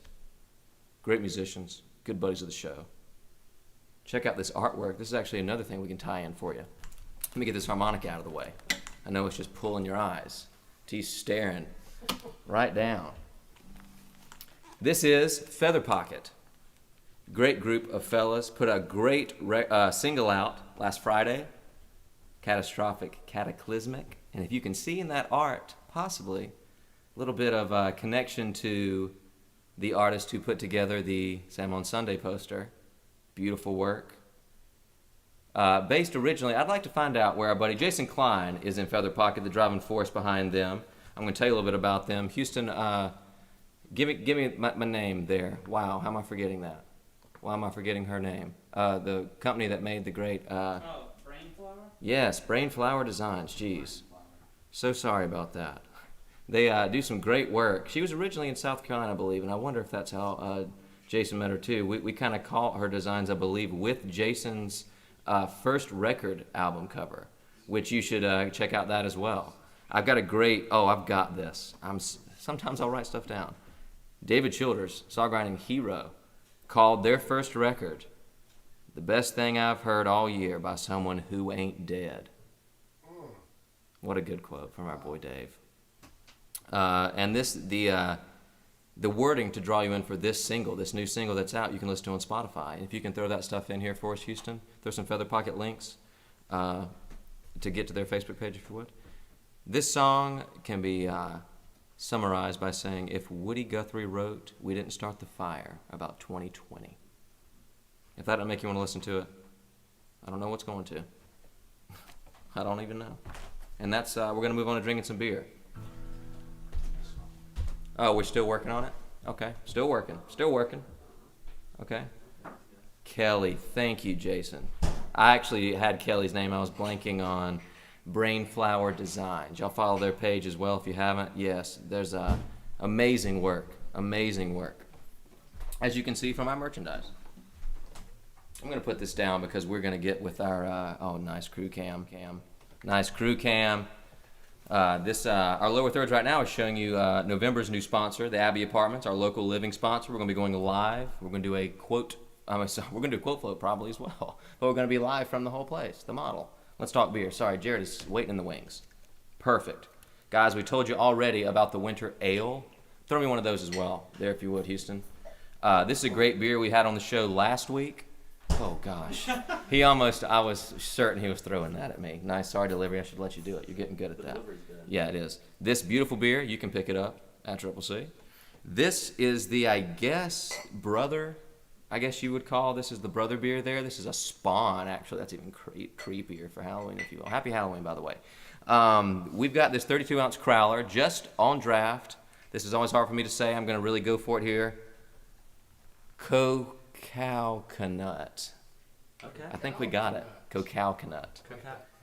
great musicians, good buddies of the show. Check out this artwork. This is actually another thing we can tie in for you. Let me get this harmonica out of the way. I know it's just pulling your eyes. T's staring right down. This is Feather Pocket. Great group of fellas. Put a great single out last Friday. Catastrophic, Cataclysmic. And if you can see in that art, possibly, a little bit of connection to the artist who put together the Sam on Sunday poster. Beautiful work. Based originally, I'd like to find out where our buddy Jason Klein is in Feather Pocket, the driving force behind them. I'm going to tell you a little bit about them. Houston, give me my name there. Wow, how am I forgetting that? Why am I forgetting her name? The company that made the great... Brainflower? Yes, Brainflower Designs. Jeez. So sorry about that. They do some great work. She was originally in South Carolina, I believe, and I wonder if that's how Jason met her too. We kind of caught her designs, I believe, with Jason's first record album cover, which you should check out that as well. I've got a great... Oh, I've got this. Sometimes I'll write stuff down. David Childers, songwriting hero, called their first record "The Best Thing I've Heard All Year by Someone Who Ain't Dead." What a good quote from our boy Dave. And the wording to draw you in for this single, this new single that's out, you can listen to on Spotify. And if you can throw that stuff in here for us, Houston, throw some Feather Pocket links to get to their Facebook page, if you would. This song can be summarized by saying, if Woody Guthrie wrote "We Didn't Start the Fire" about 2020. If that doesn't make you want to listen to it, I don't know what's going to. I don't even know. And that's, we're going to move on to drinking some beer. Oh, we're still working on it? Okay, still working. Okay. Kelly, thank you, Jason. I actually had Kelly's name. I was blanking on Brainflower Designs. Y'all follow their page as well if you haven't. Yes, there's amazing work. As you can see from our merchandise. I'm going to put this down because we're going to get with our, nice crew cam. Nice crew cam. Our lower thirds right now is showing you November's new sponsor, the Abbey Apartments, our local living sponsor. We're going to be going live. We're going to do a quote. We're going to do a quote float probably as well. But we're going to be live from the whole place, the model. Let's talk beer. Sorry, Jared is waiting in the wings. Perfect. Guys, we told you already about the winter ale. Throw me one of those as well, there if you would, Houston. This is a great beer we had on the show last week. Oh, gosh. I was certain he was throwing that at me. Nice, sorry, delivery. I should let you do it. You're getting good at that. Yeah, it is. This beautiful beer, you can pick it up at Triple C. This is the, I guess you would call this is the brother beer there. This is a Spawn, actually. That's even creepier for Halloween, if you will. Happy Halloween, by the way. We've got this 32-ounce crowler just on draft. This is always hard for me to say. I'm going to really go for it here. Cacao-canut. Okay. I think we got it. Cacao-canut.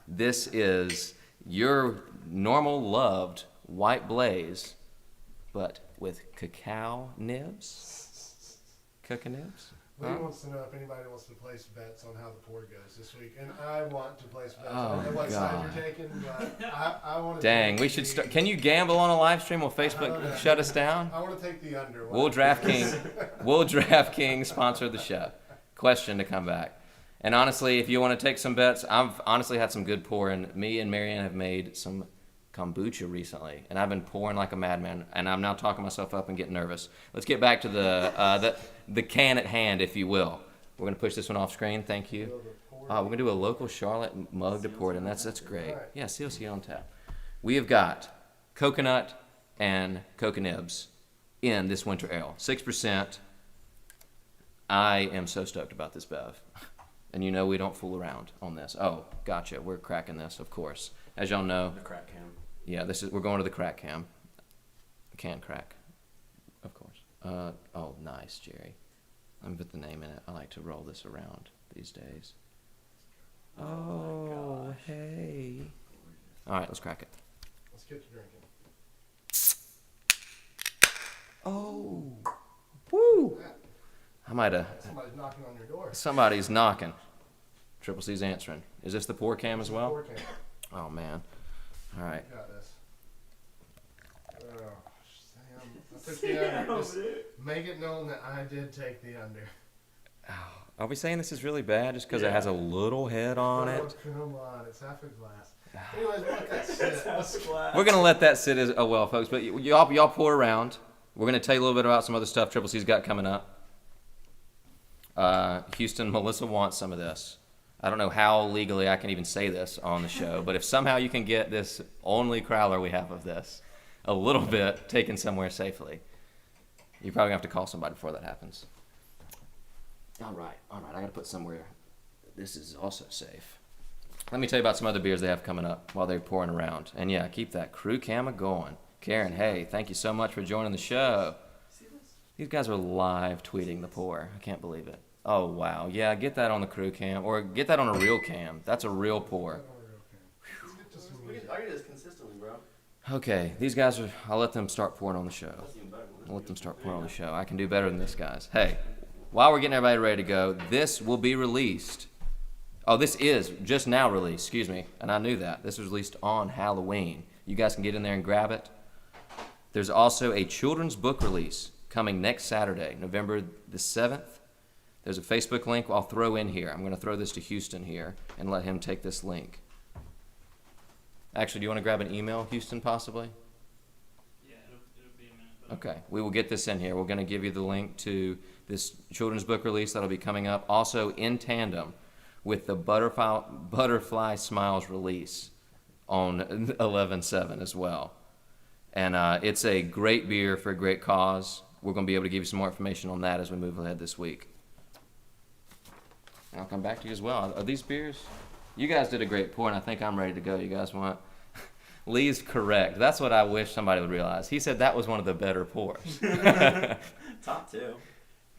This is your normal loved white blaze, but with cacao nibs. Cacao nibs? Lee wants to know if anybody wants to place bets on how the pour goes this week, and I want to place bets. I don't know what side you're taking, but I want to. Dang, we should start. Can you gamble on a live stream? Will Facebook shut us down? I want to take the under. Will DraftKings sponsor the show? Question to come back. And honestly, if you want to take some bets, I've honestly had some good pouring. Me and Marianne have made some kombucha recently, and I've been pouring like a madman, and I'm now talking myself up and getting nervous. Let's get back to the can at hand, if you will. We're going to push this one off screen. Thank you. We're going to do a local Charlotte mug to pour it in. That's great. Yeah, COC on tap. We have got coconut and coca nibs in this winter ale. 6%. I am so stoked about this, Bev. And you know we don't fool around on this. Oh, gotcha. We're cracking this, of course. As y'all know. The crack cam. Yeah, we're going to the crack cam. Can crack, of course. Oh, nice, Jerry. Let me put the name in it. I like to roll this around these days. Oh, hey. All right, let's crack it. Let's get to drinking. Oh, woo! I might have. Somebody's knocking on your door. Somebody's knocking. Triple C's answering. Is this the pour cam as well? Pour cam. Oh, man. All right. You got this. Oh, Sam. I took the under. Just make it known that I did take the under. Are we saying this is really bad just because it has a little head on it? Oh, come on. It's half a glass. Anyways, let that sit. We're going to let that sit as well, folks. But y'all pour around. We're going to tell you a little bit about some other stuff Triple C's got coming up. Houston, Melissa wants some of this. I don't know how legally I can even say this on the show, but if somehow you can get this only crowler we have of this a little bit taken somewhere safely, you're probably going to have to call somebody before that happens. All right. I got to put somewhere this is also safe. Let me tell you about some other beers they have coming up while they're pouring around. And yeah, keep that crew camera going. Karen, hey, thank you so much for joining the show. These guys are live tweeting the pour. I can't believe it. Oh, wow. Yeah, get that on the crew cam, or get that on a real cam. That's a real pour. I get this consistently, bro. Okay, these guys are, I'll let them start pouring on the show. I'll let them start pouring on the show. I can do better than this, guys. Hey, while we're getting everybody ready to go, this will be released. Oh, this is just now released, excuse me, and I knew that. This was released on Halloween. You guys can get in there and grab it. There's also a children's book release coming next Saturday, November the 7th. There's a Facebook link I'll throw in here. I'm going to throw this to Houston here and let him take this link. Actually, do you want to grab an email, Houston, possibly? Yeah, it'll be a minute. But Okay, we will get this in here. We're going to give you the link to this children's book release that'll be coming up, also in tandem with the Butterfly Smiles release on 11/7 as well. And it's a great beer for a great cause. We're going to be able to give you some more information on that as we move ahead this week. And I'll come back to you as well. Are these beers? You guys did a great pour, and I think I'm ready to go. You guys want? Lee's correct. That's what I wish somebody would realize. He said that was one of the better pours. Top two.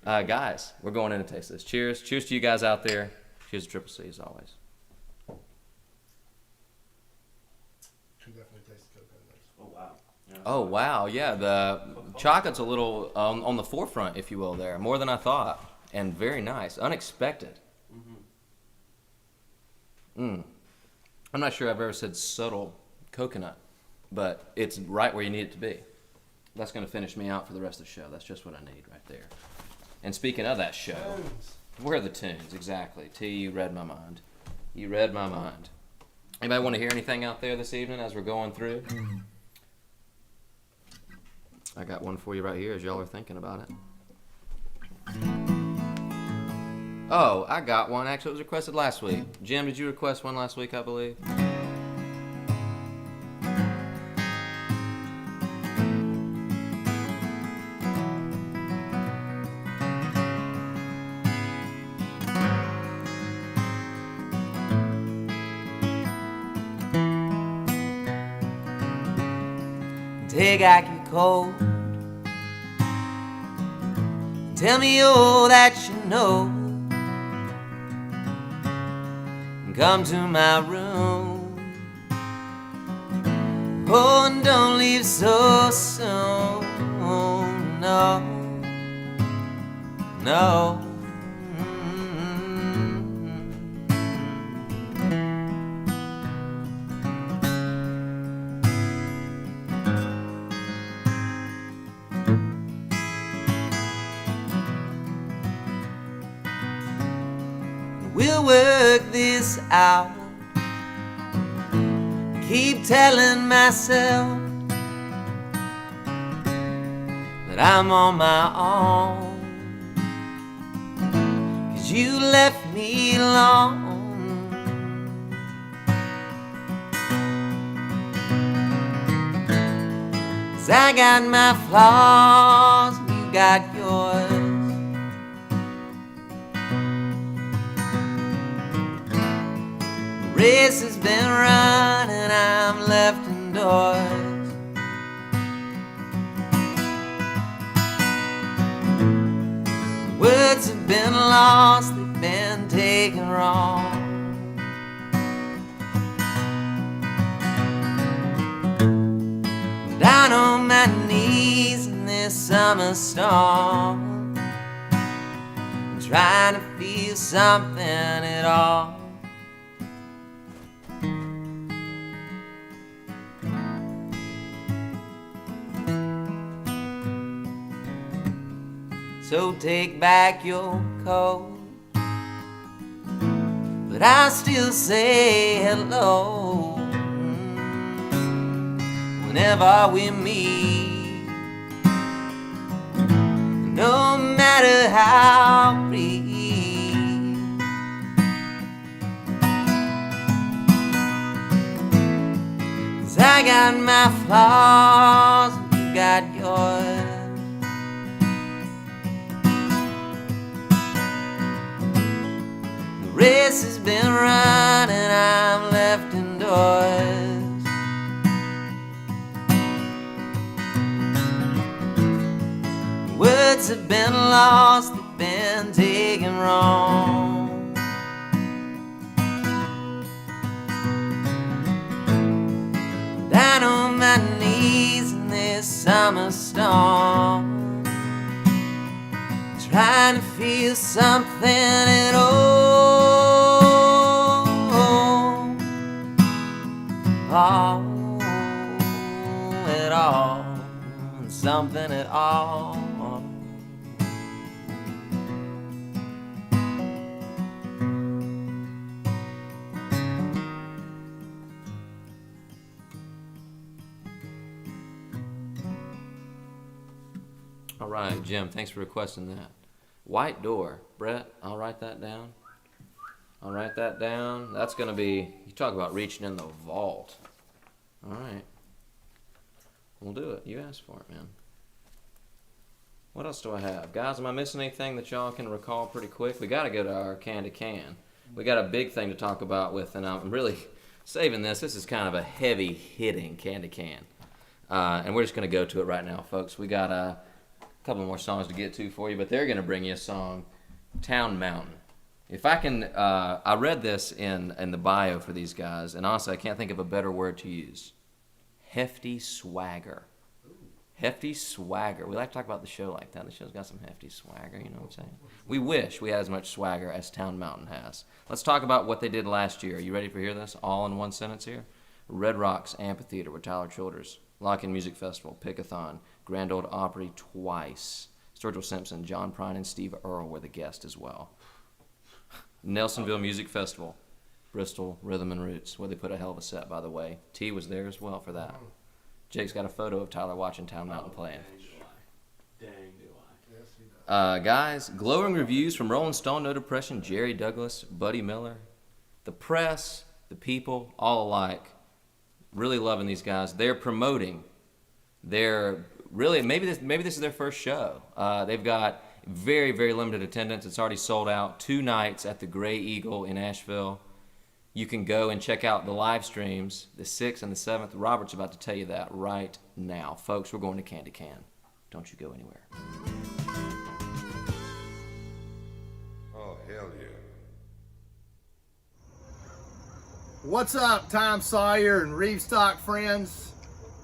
Guys, we're going in to taste this. Cheers. Cheers to you guys out there. Cheers to Triple C as always. Can definitely taste the coconut notes. Oh, wow. Yeah. Oh, wow. Yeah, the chocolate's a little on the forefront, if you will, there. More than I thought. And very nice. Unexpected. I'm not sure I've ever said subtle coconut, but it's right where you need it to be. That's going to finish me out for the rest of the show. That's just what I need right there. And speaking of that show, where are the tunes? Exactly. T, you read my mind. You read my mind. Anybody want to hear anything out there this evening as we're going through? I got one for you right here as y'all are thinking about it. Oh, I got one. Actually, it was requested last week. Jim, did you request one last week, I believe? Take out your coat. Tell me all that you know. Come to my room. Oh, and don't leave so soon. No, no. We'll work this out. Keep telling myself that I'm on my own, 'cause you left me alone. 'Cause I got my flaws, you got yours. Race has been run and I'm left indoors. Words have been lost, they've been taken wrong. Down on my knees in this summer storm, I'm trying to feel something at all. so take back your coat. But I still say hello whenever we meet, no matter how brief. 'Cause I got my flaws and you got yours. The race has been run and I'm left indoors. Words have been lost, they've been taken wrong. Down on my knees in this summer storm, trying to feel something at all, something at all. All right, Jim, thanks for requesting that. White Door. Brett, I'll write that down. I'll write that down. That's going to be, you talk about reaching in the vault. All right. We'll do it. You asked for it, man. What else do I have? Guys, am I missing anything that y'all can recall pretty quick? We got to go to our can to can. We got a big thing to talk about with, and I'm really saving this. This is kind of a heavy hitting can to can. And we're just going to go to it right now, folks. We got a couple more songs to get to for you, but they're going to bring you a song, Town Mountain. If I can, I read this in the bio for these guys, and honestly, I can't think of a better word to use. Hefty swagger. Hefty swagger. We like to talk about the show like that. The show's got some hefty swagger, you know what I'm saying? We wish we had as much swagger as Town Mountain has. Let's talk about what they did last year. Are you ready for hear this? All in one sentence here. Red Rocks Amphitheater with Tyler Childers. Lock-In Music Festival, Pickathon, Grand Ole Opry twice. Sturgill Simpson, John Prine, and Steve Earle were the guests as well. Nelsonville Music Festival, Bristol Rhythm and Roots, where they put a hell of a set, by the way. T was there as well for that. Jake's got a photo of Tyler watching Town Mountain playing. Dang do I. Yes, he does. Guys, glowing reviews from Rolling Stone, No Depression, Jerry Douglas, Buddy Miller. The press, the people, all alike. Really loving these guys. They're promoting. They're really, maybe this is their first show. They've got very, very limited attendance. It's already sold out. 2 nights at the Gray Eagle in Asheville. You can go and check out the live streams, the 6th and the 7th. Robert's about to tell you that right now. Folks, we're going to Can to Can. Don't you go anywhere. Oh, hell yeah. What's up, Tom Sawyer and Reevestock friends?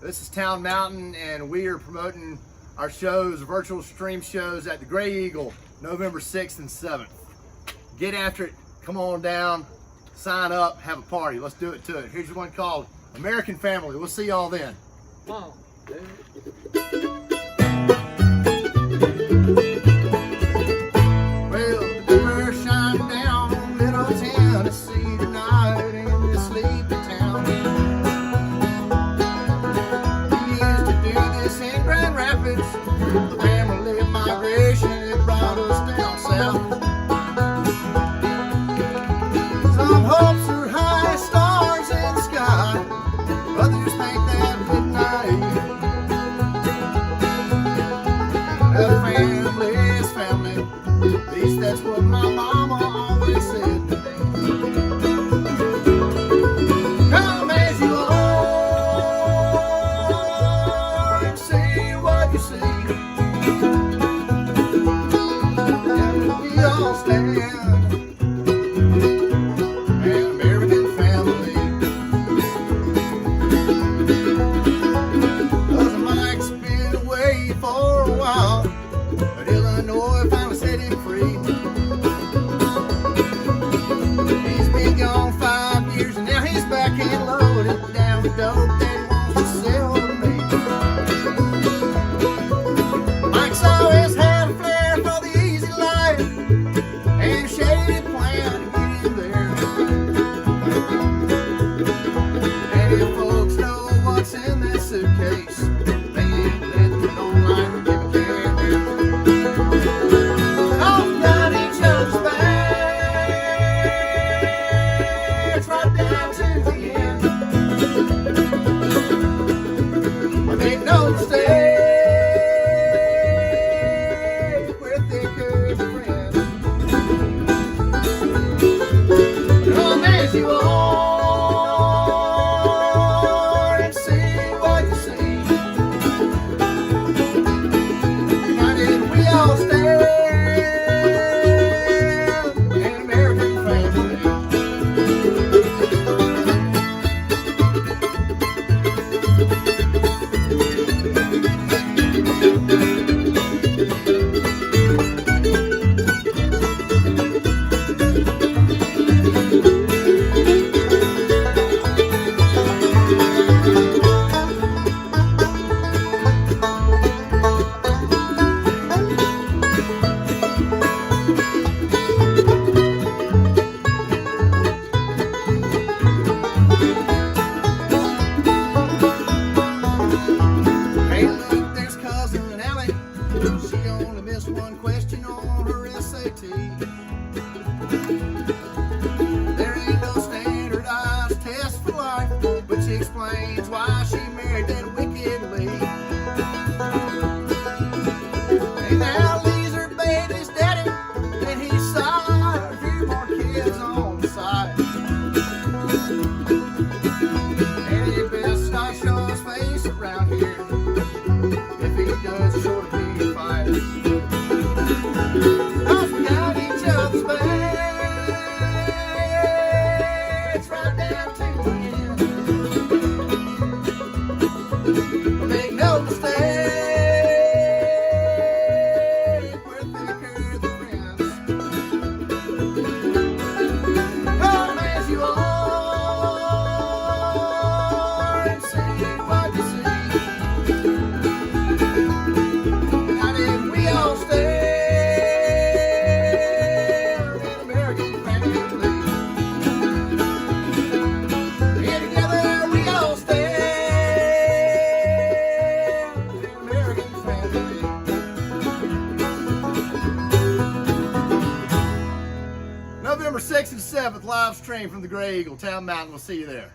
This is Town Mountain, and we are promoting our shows, virtual stream shows at the Gray Eagle, November 6th and 7th. Get after it. Come on down. Sign up. Have a party. Let's do it to it. Here's your one called American Family. We'll see y'all then. Wow. Well, the river shine down Middle Tennessee tonight in this sleepy town. We used to do this in Grand Rapids. The family migration, it brought us down south. Some hopes are high, stars in the sky. Others think that midnight. A family is family. At least that's what my mama always said to me. as you are and see what you see. United we all stand, an American family. Hey, look, there's cousin Allie. She only missed one question on her SAT. There ain't no standardized test for life, but she explains why she married that wicked Lee. Hey, now Lee's her baby's daddy, and he saw a few more kids on the side. And he best not show his face around here. If he does, sure to be a fight. 'Cause we got each other's backs right down to the end. Make no mistake, we're thicker than friends. Come as you are and see what you see. United we all stand, an American family. Here together we all stand, an American family. November 6th and 7th, live stream from the Gray Eagle, Town Mountain. We'll see you there.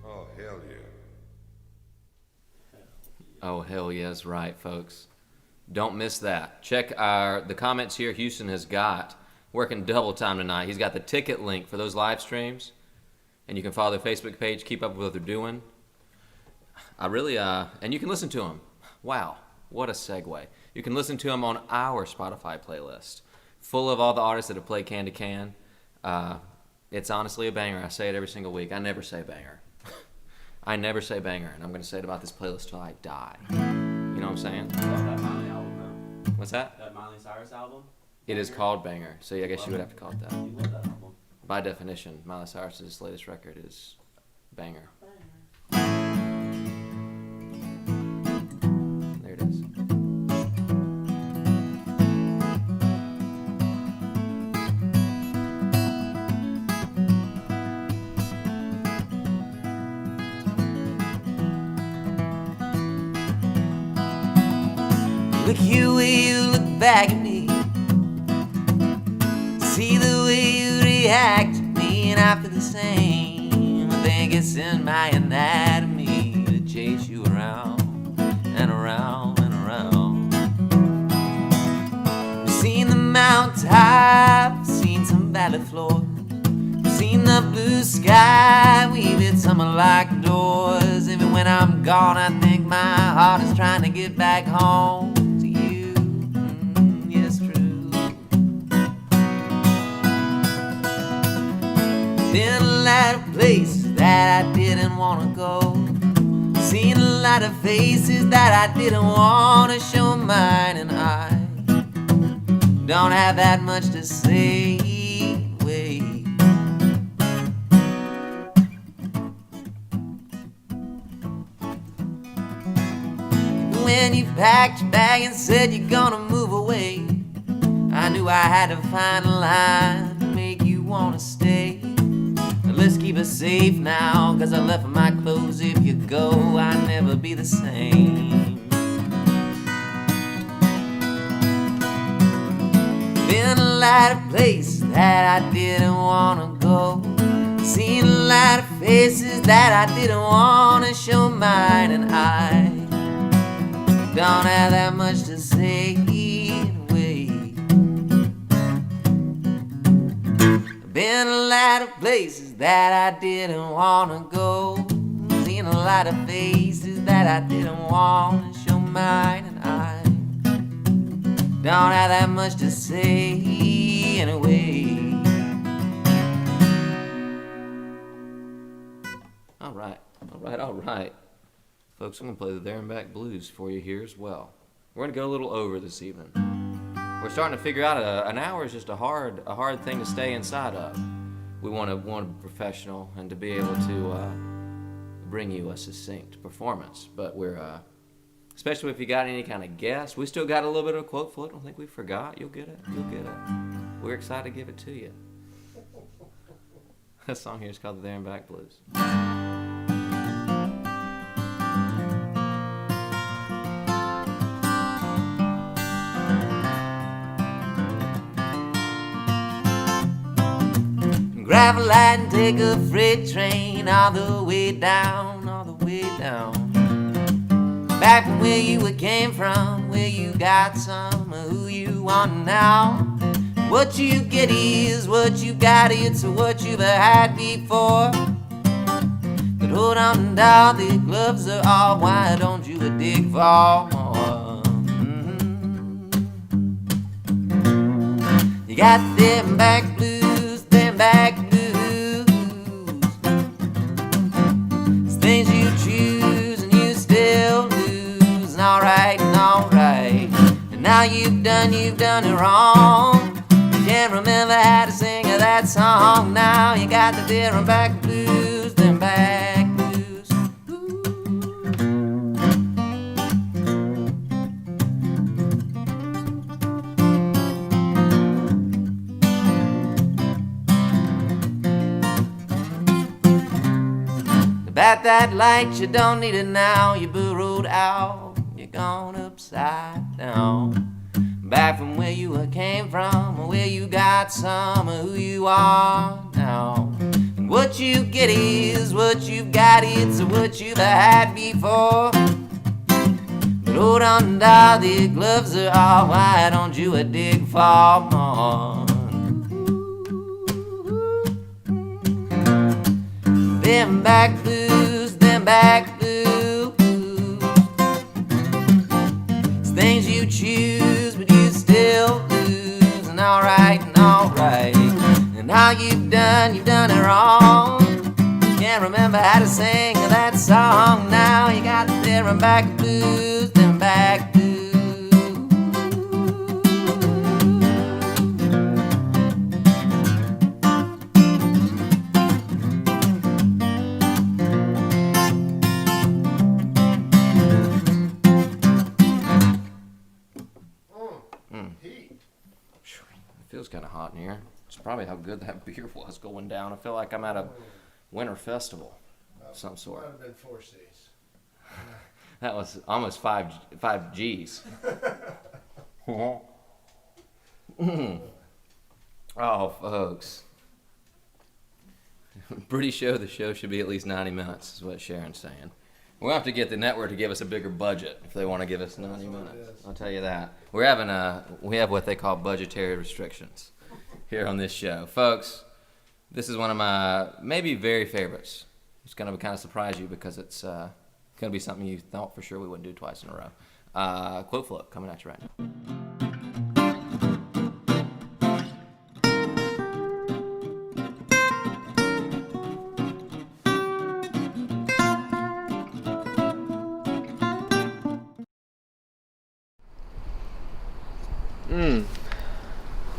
Oh, hell yeah. Oh, hell yes, right, folks. Don't miss that. Check the comments here. Houston has got, working double time tonight. He's got the ticket link for those live streams, and you can follow their Facebook page, keep up with what they're doing. And you can listen to them. Wow, what a segue. You can listen to them on our Spotify playlist, full of all the artists that have played Can to Can. It's honestly a banger. I say it every single week. I never say banger. I never say banger, and I'm going to say it about this playlist till I die. You know what I'm saying? I love that Miley album, though. What's that? That Miley Cyrus album. It is called banger, so yeah, I guess you would have to call it that. You love that album. By definition, Miley Cyrus's latest record is banger. There it is. Look you way you look back at me. See the way you react to me, and I feel the same. I think it's in my anatomy to chase you around and around and around. I've seen the mountaintop, seen some valley floors, seen the blue sky, we've hit some locked doors. Even when I'm gone, I think my heart is trying to get back home. Been a lot of places that I didn't want to go. Seen a lot of faces that I didn't want to show mine. And I don't have that much to say. Wait. When you packed your bag and said you're gonna move away, I knew I had to find a line to make you wanna stay. Let's keep it safe now, 'cause I left my clothes. If you go, I'll never be the same. Been a lot of places that I didn't wanna go. Seen a lot of faces that I didn't wanna show mine. And I don't have that much to say. Wait. lot of places that I didn't wanna go. Seen a lot of faces that I didn't wanna show mine, and I don't have that much to say anyway. All right. Folks, I'm going to play the There and Back Blues for you here as well. We're going to go a little over this evening. We're starting to figure out an hour is just a hard thing to stay inside of. We want to be professional and to be able to bring you a succinct performance. But we're, especially if you got any kind of guess, we still got a little bit of a quote float. I don't think we forgot. You'll get it. We're excited to give it to you. That song here is called the There and Back Blues. Grab a light and take a freight train all the way down. Back from where you came from, where you got some of who you are now. What you get is what you got, it's what you've had before. But hold on, doll, the gloves are all, why don't you dig for more? You got them back blues, them back blues. It's things you choose and you still lose. And alright, and now you've done it wrong. Can't remember how to sing that song. Now you got the there and back blues, them back blues. About that light, you don't need it now. You burrowed out, you're gone upside down. Back from where you came from, or where you got some of who you are now. And what you get is what you've got, it's what you've had before. But hold on, doll, the gloves are off, why don't you dig for more? Them back blues, them back blues. It's things you choose, but you still lose. And alright, and now you've done it wrong. Can't remember how to sing that song. Now you got there and back blues, them back blues. Feels kind of hot in here. It's probably how good that beer was going down. I feel like I'm at a winter festival of some sort. Might have been 4 C's. That was almost five G's. Oh, folks. Pretty sure the show should be at least 90 minutes, is what Sharon's saying. We'll have to get the network to give us a bigger budget if they want to give us 90 minutes. I'll tell you that. We have what they call budgetary restrictions here on this show. Folks, this is one of my maybe very favorites. It's going to kind of surprise you because it's going to be something you thought for sure we wouldn't do twice in a row. Quote float coming at you right now.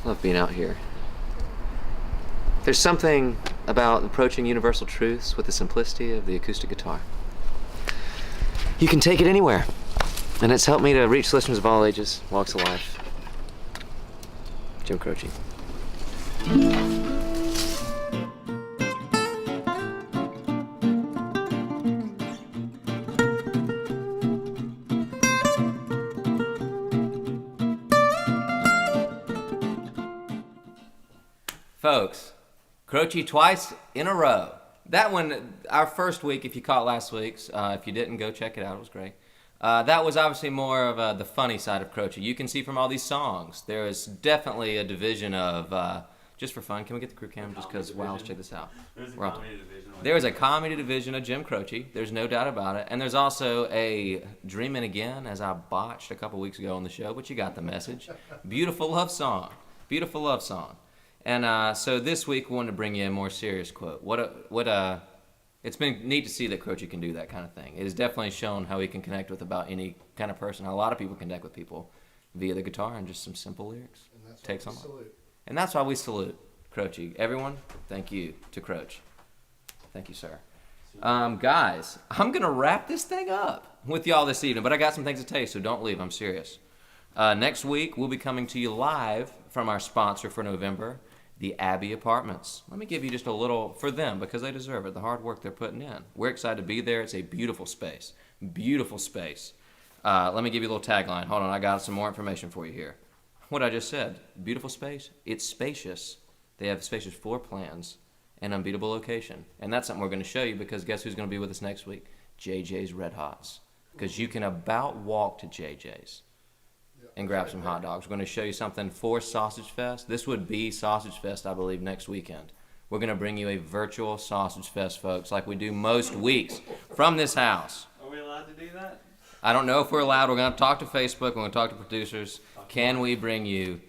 Love being out here. There's something about approaching universal truths with the simplicity of the acoustic guitar. You can take it anywhere, and it's helped me to reach listeners of all ages, walks of life. Jim Croce. Folks, Croce twice in a row. That one, our first week, if you caught last week's, if you didn't, go check it out. It was great. That was obviously more of the funny side of Croce. You can see from all these songs, there is definitely a division of just for fun, can we get the crew cam just because, wow, let's check this out. There's a We're on- comedy division. There is a comedy division of Jim Croce. There's no doubt about it. And there's also a Dreamin' Again, as I botched a couple weeks ago on the show, but you got the message. Beautiful love song. Beautiful love song. And so this week we wanted to bring you a more serious quote. It's been neat to see that Croce can do that kind of thing. It has definitely shown how he can connect with about any kind of person. How a lot of people connect with people via the guitar and just some simple lyrics. And that's Takes why we on. salute. And that's why we salute Croce. Everyone, thank you to Croce. Thank you, sir. Guys, I'm going to wrap this thing up with y'all this evening, but I got some things to tell you, so don't leave. I'm serious. Next week, we'll be coming to you live from our sponsor for November, the Abbey Apartments. Let me give you just a little for them, because they deserve it, the hard work they're putting in. We're excited to be there. It's a beautiful space. Beautiful space. Let me give you a little tagline. Hold on, I got some more information for you here. What I just said, beautiful space. It's spacious. They have spacious floor plans and unbeatable location. And that's something we're going to show you, because guess who's going to be with us next week? JJ's Red Hots. Because you can about walk to JJ's and grab some hot dogs. We're going to show you something for Sausage Fest. This would be Sausage Fest, I believe, next weekend. We're going to bring you a virtual Sausage Fest, folks, like we do most weeks from this house. Are we allowed to do that? I don't know if we're allowed. We're going to talk to Facebook. We're going to talk to producers. Can we bring you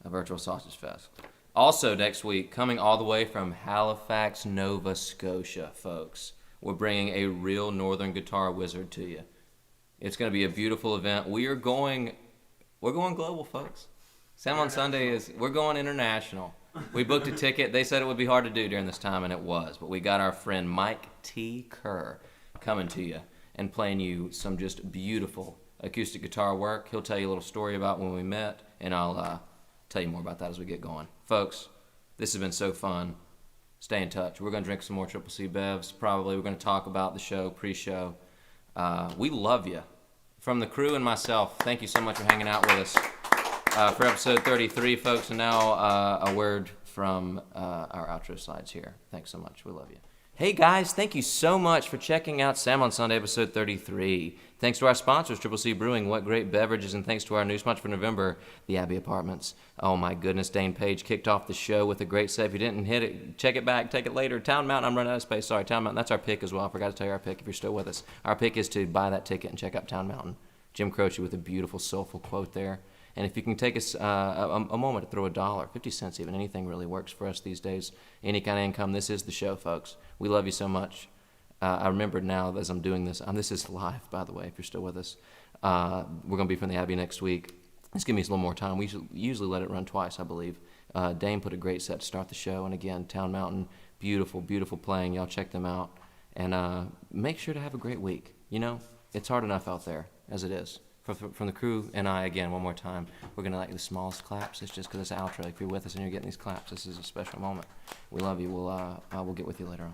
a virtual Sausage Fest? Also next week, coming all the way from Halifax, Nova Scotia, folks, we're bringing a real northern guitar wizard to you. It's going to be a beautiful event. We're going global, folks. Sam on Sunday we're going international. We booked a ticket. They said it would be hard to do during this time, and it was. But we got our friend Mike T. Kerr coming to you and playing you some just beautiful acoustic guitar work. He'll tell you a little story about when we met, and I'll tell you more about that as we get going. Folks, this has been so fun. Stay in touch. We're going to drink some more Triple C Bevs, probably. We're going to talk about the show, pre-show. We love you. From the crew and myself, thank you so much for hanging out with us for episode 33, folks. And now a word from our outro slides here. Thanks so much. We love you. Hey, guys, thank you so much for checking out Sam on Sunday, episode 33. Thanks to our sponsors, Triple C Brewing, What Great Beverages, and thanks to our new sponsor for November, the Abbey Apartments. Oh, my goodness, Dane Page kicked off the show with a great set. If you didn't hit it, check it back, take it later. Town Mountain, I'm running out of space. Sorry, Town Mountain, that's our pick as well. I forgot to tell you our pick if you're still with us. Our pick is to buy that ticket and check out Town Mountain. Jim Croce with a beautiful, soulful quote there. And if you can take us a moment to throw $1, 50 cents even, anything really works for us these days. Any kind of income, this is the show, folks. We love you so much. I remembered now as I'm doing this, this is live, by the way, if you're still with us. We're going to be from the Abbey next week. Just give me a little more time. We usually let it run twice, I believe. Dane put a great set to start the show. And again, Town Mountain, beautiful, beautiful playing. Y'all check them out. And make sure to have a great week. You know, it's hard enough out there as it is. From the crew and I, again, one more time, we're going to like the smallest claps. It's just because it's an outro. If you're with us and you're getting these claps, this is a special moment. We love you. We'll get with you later on.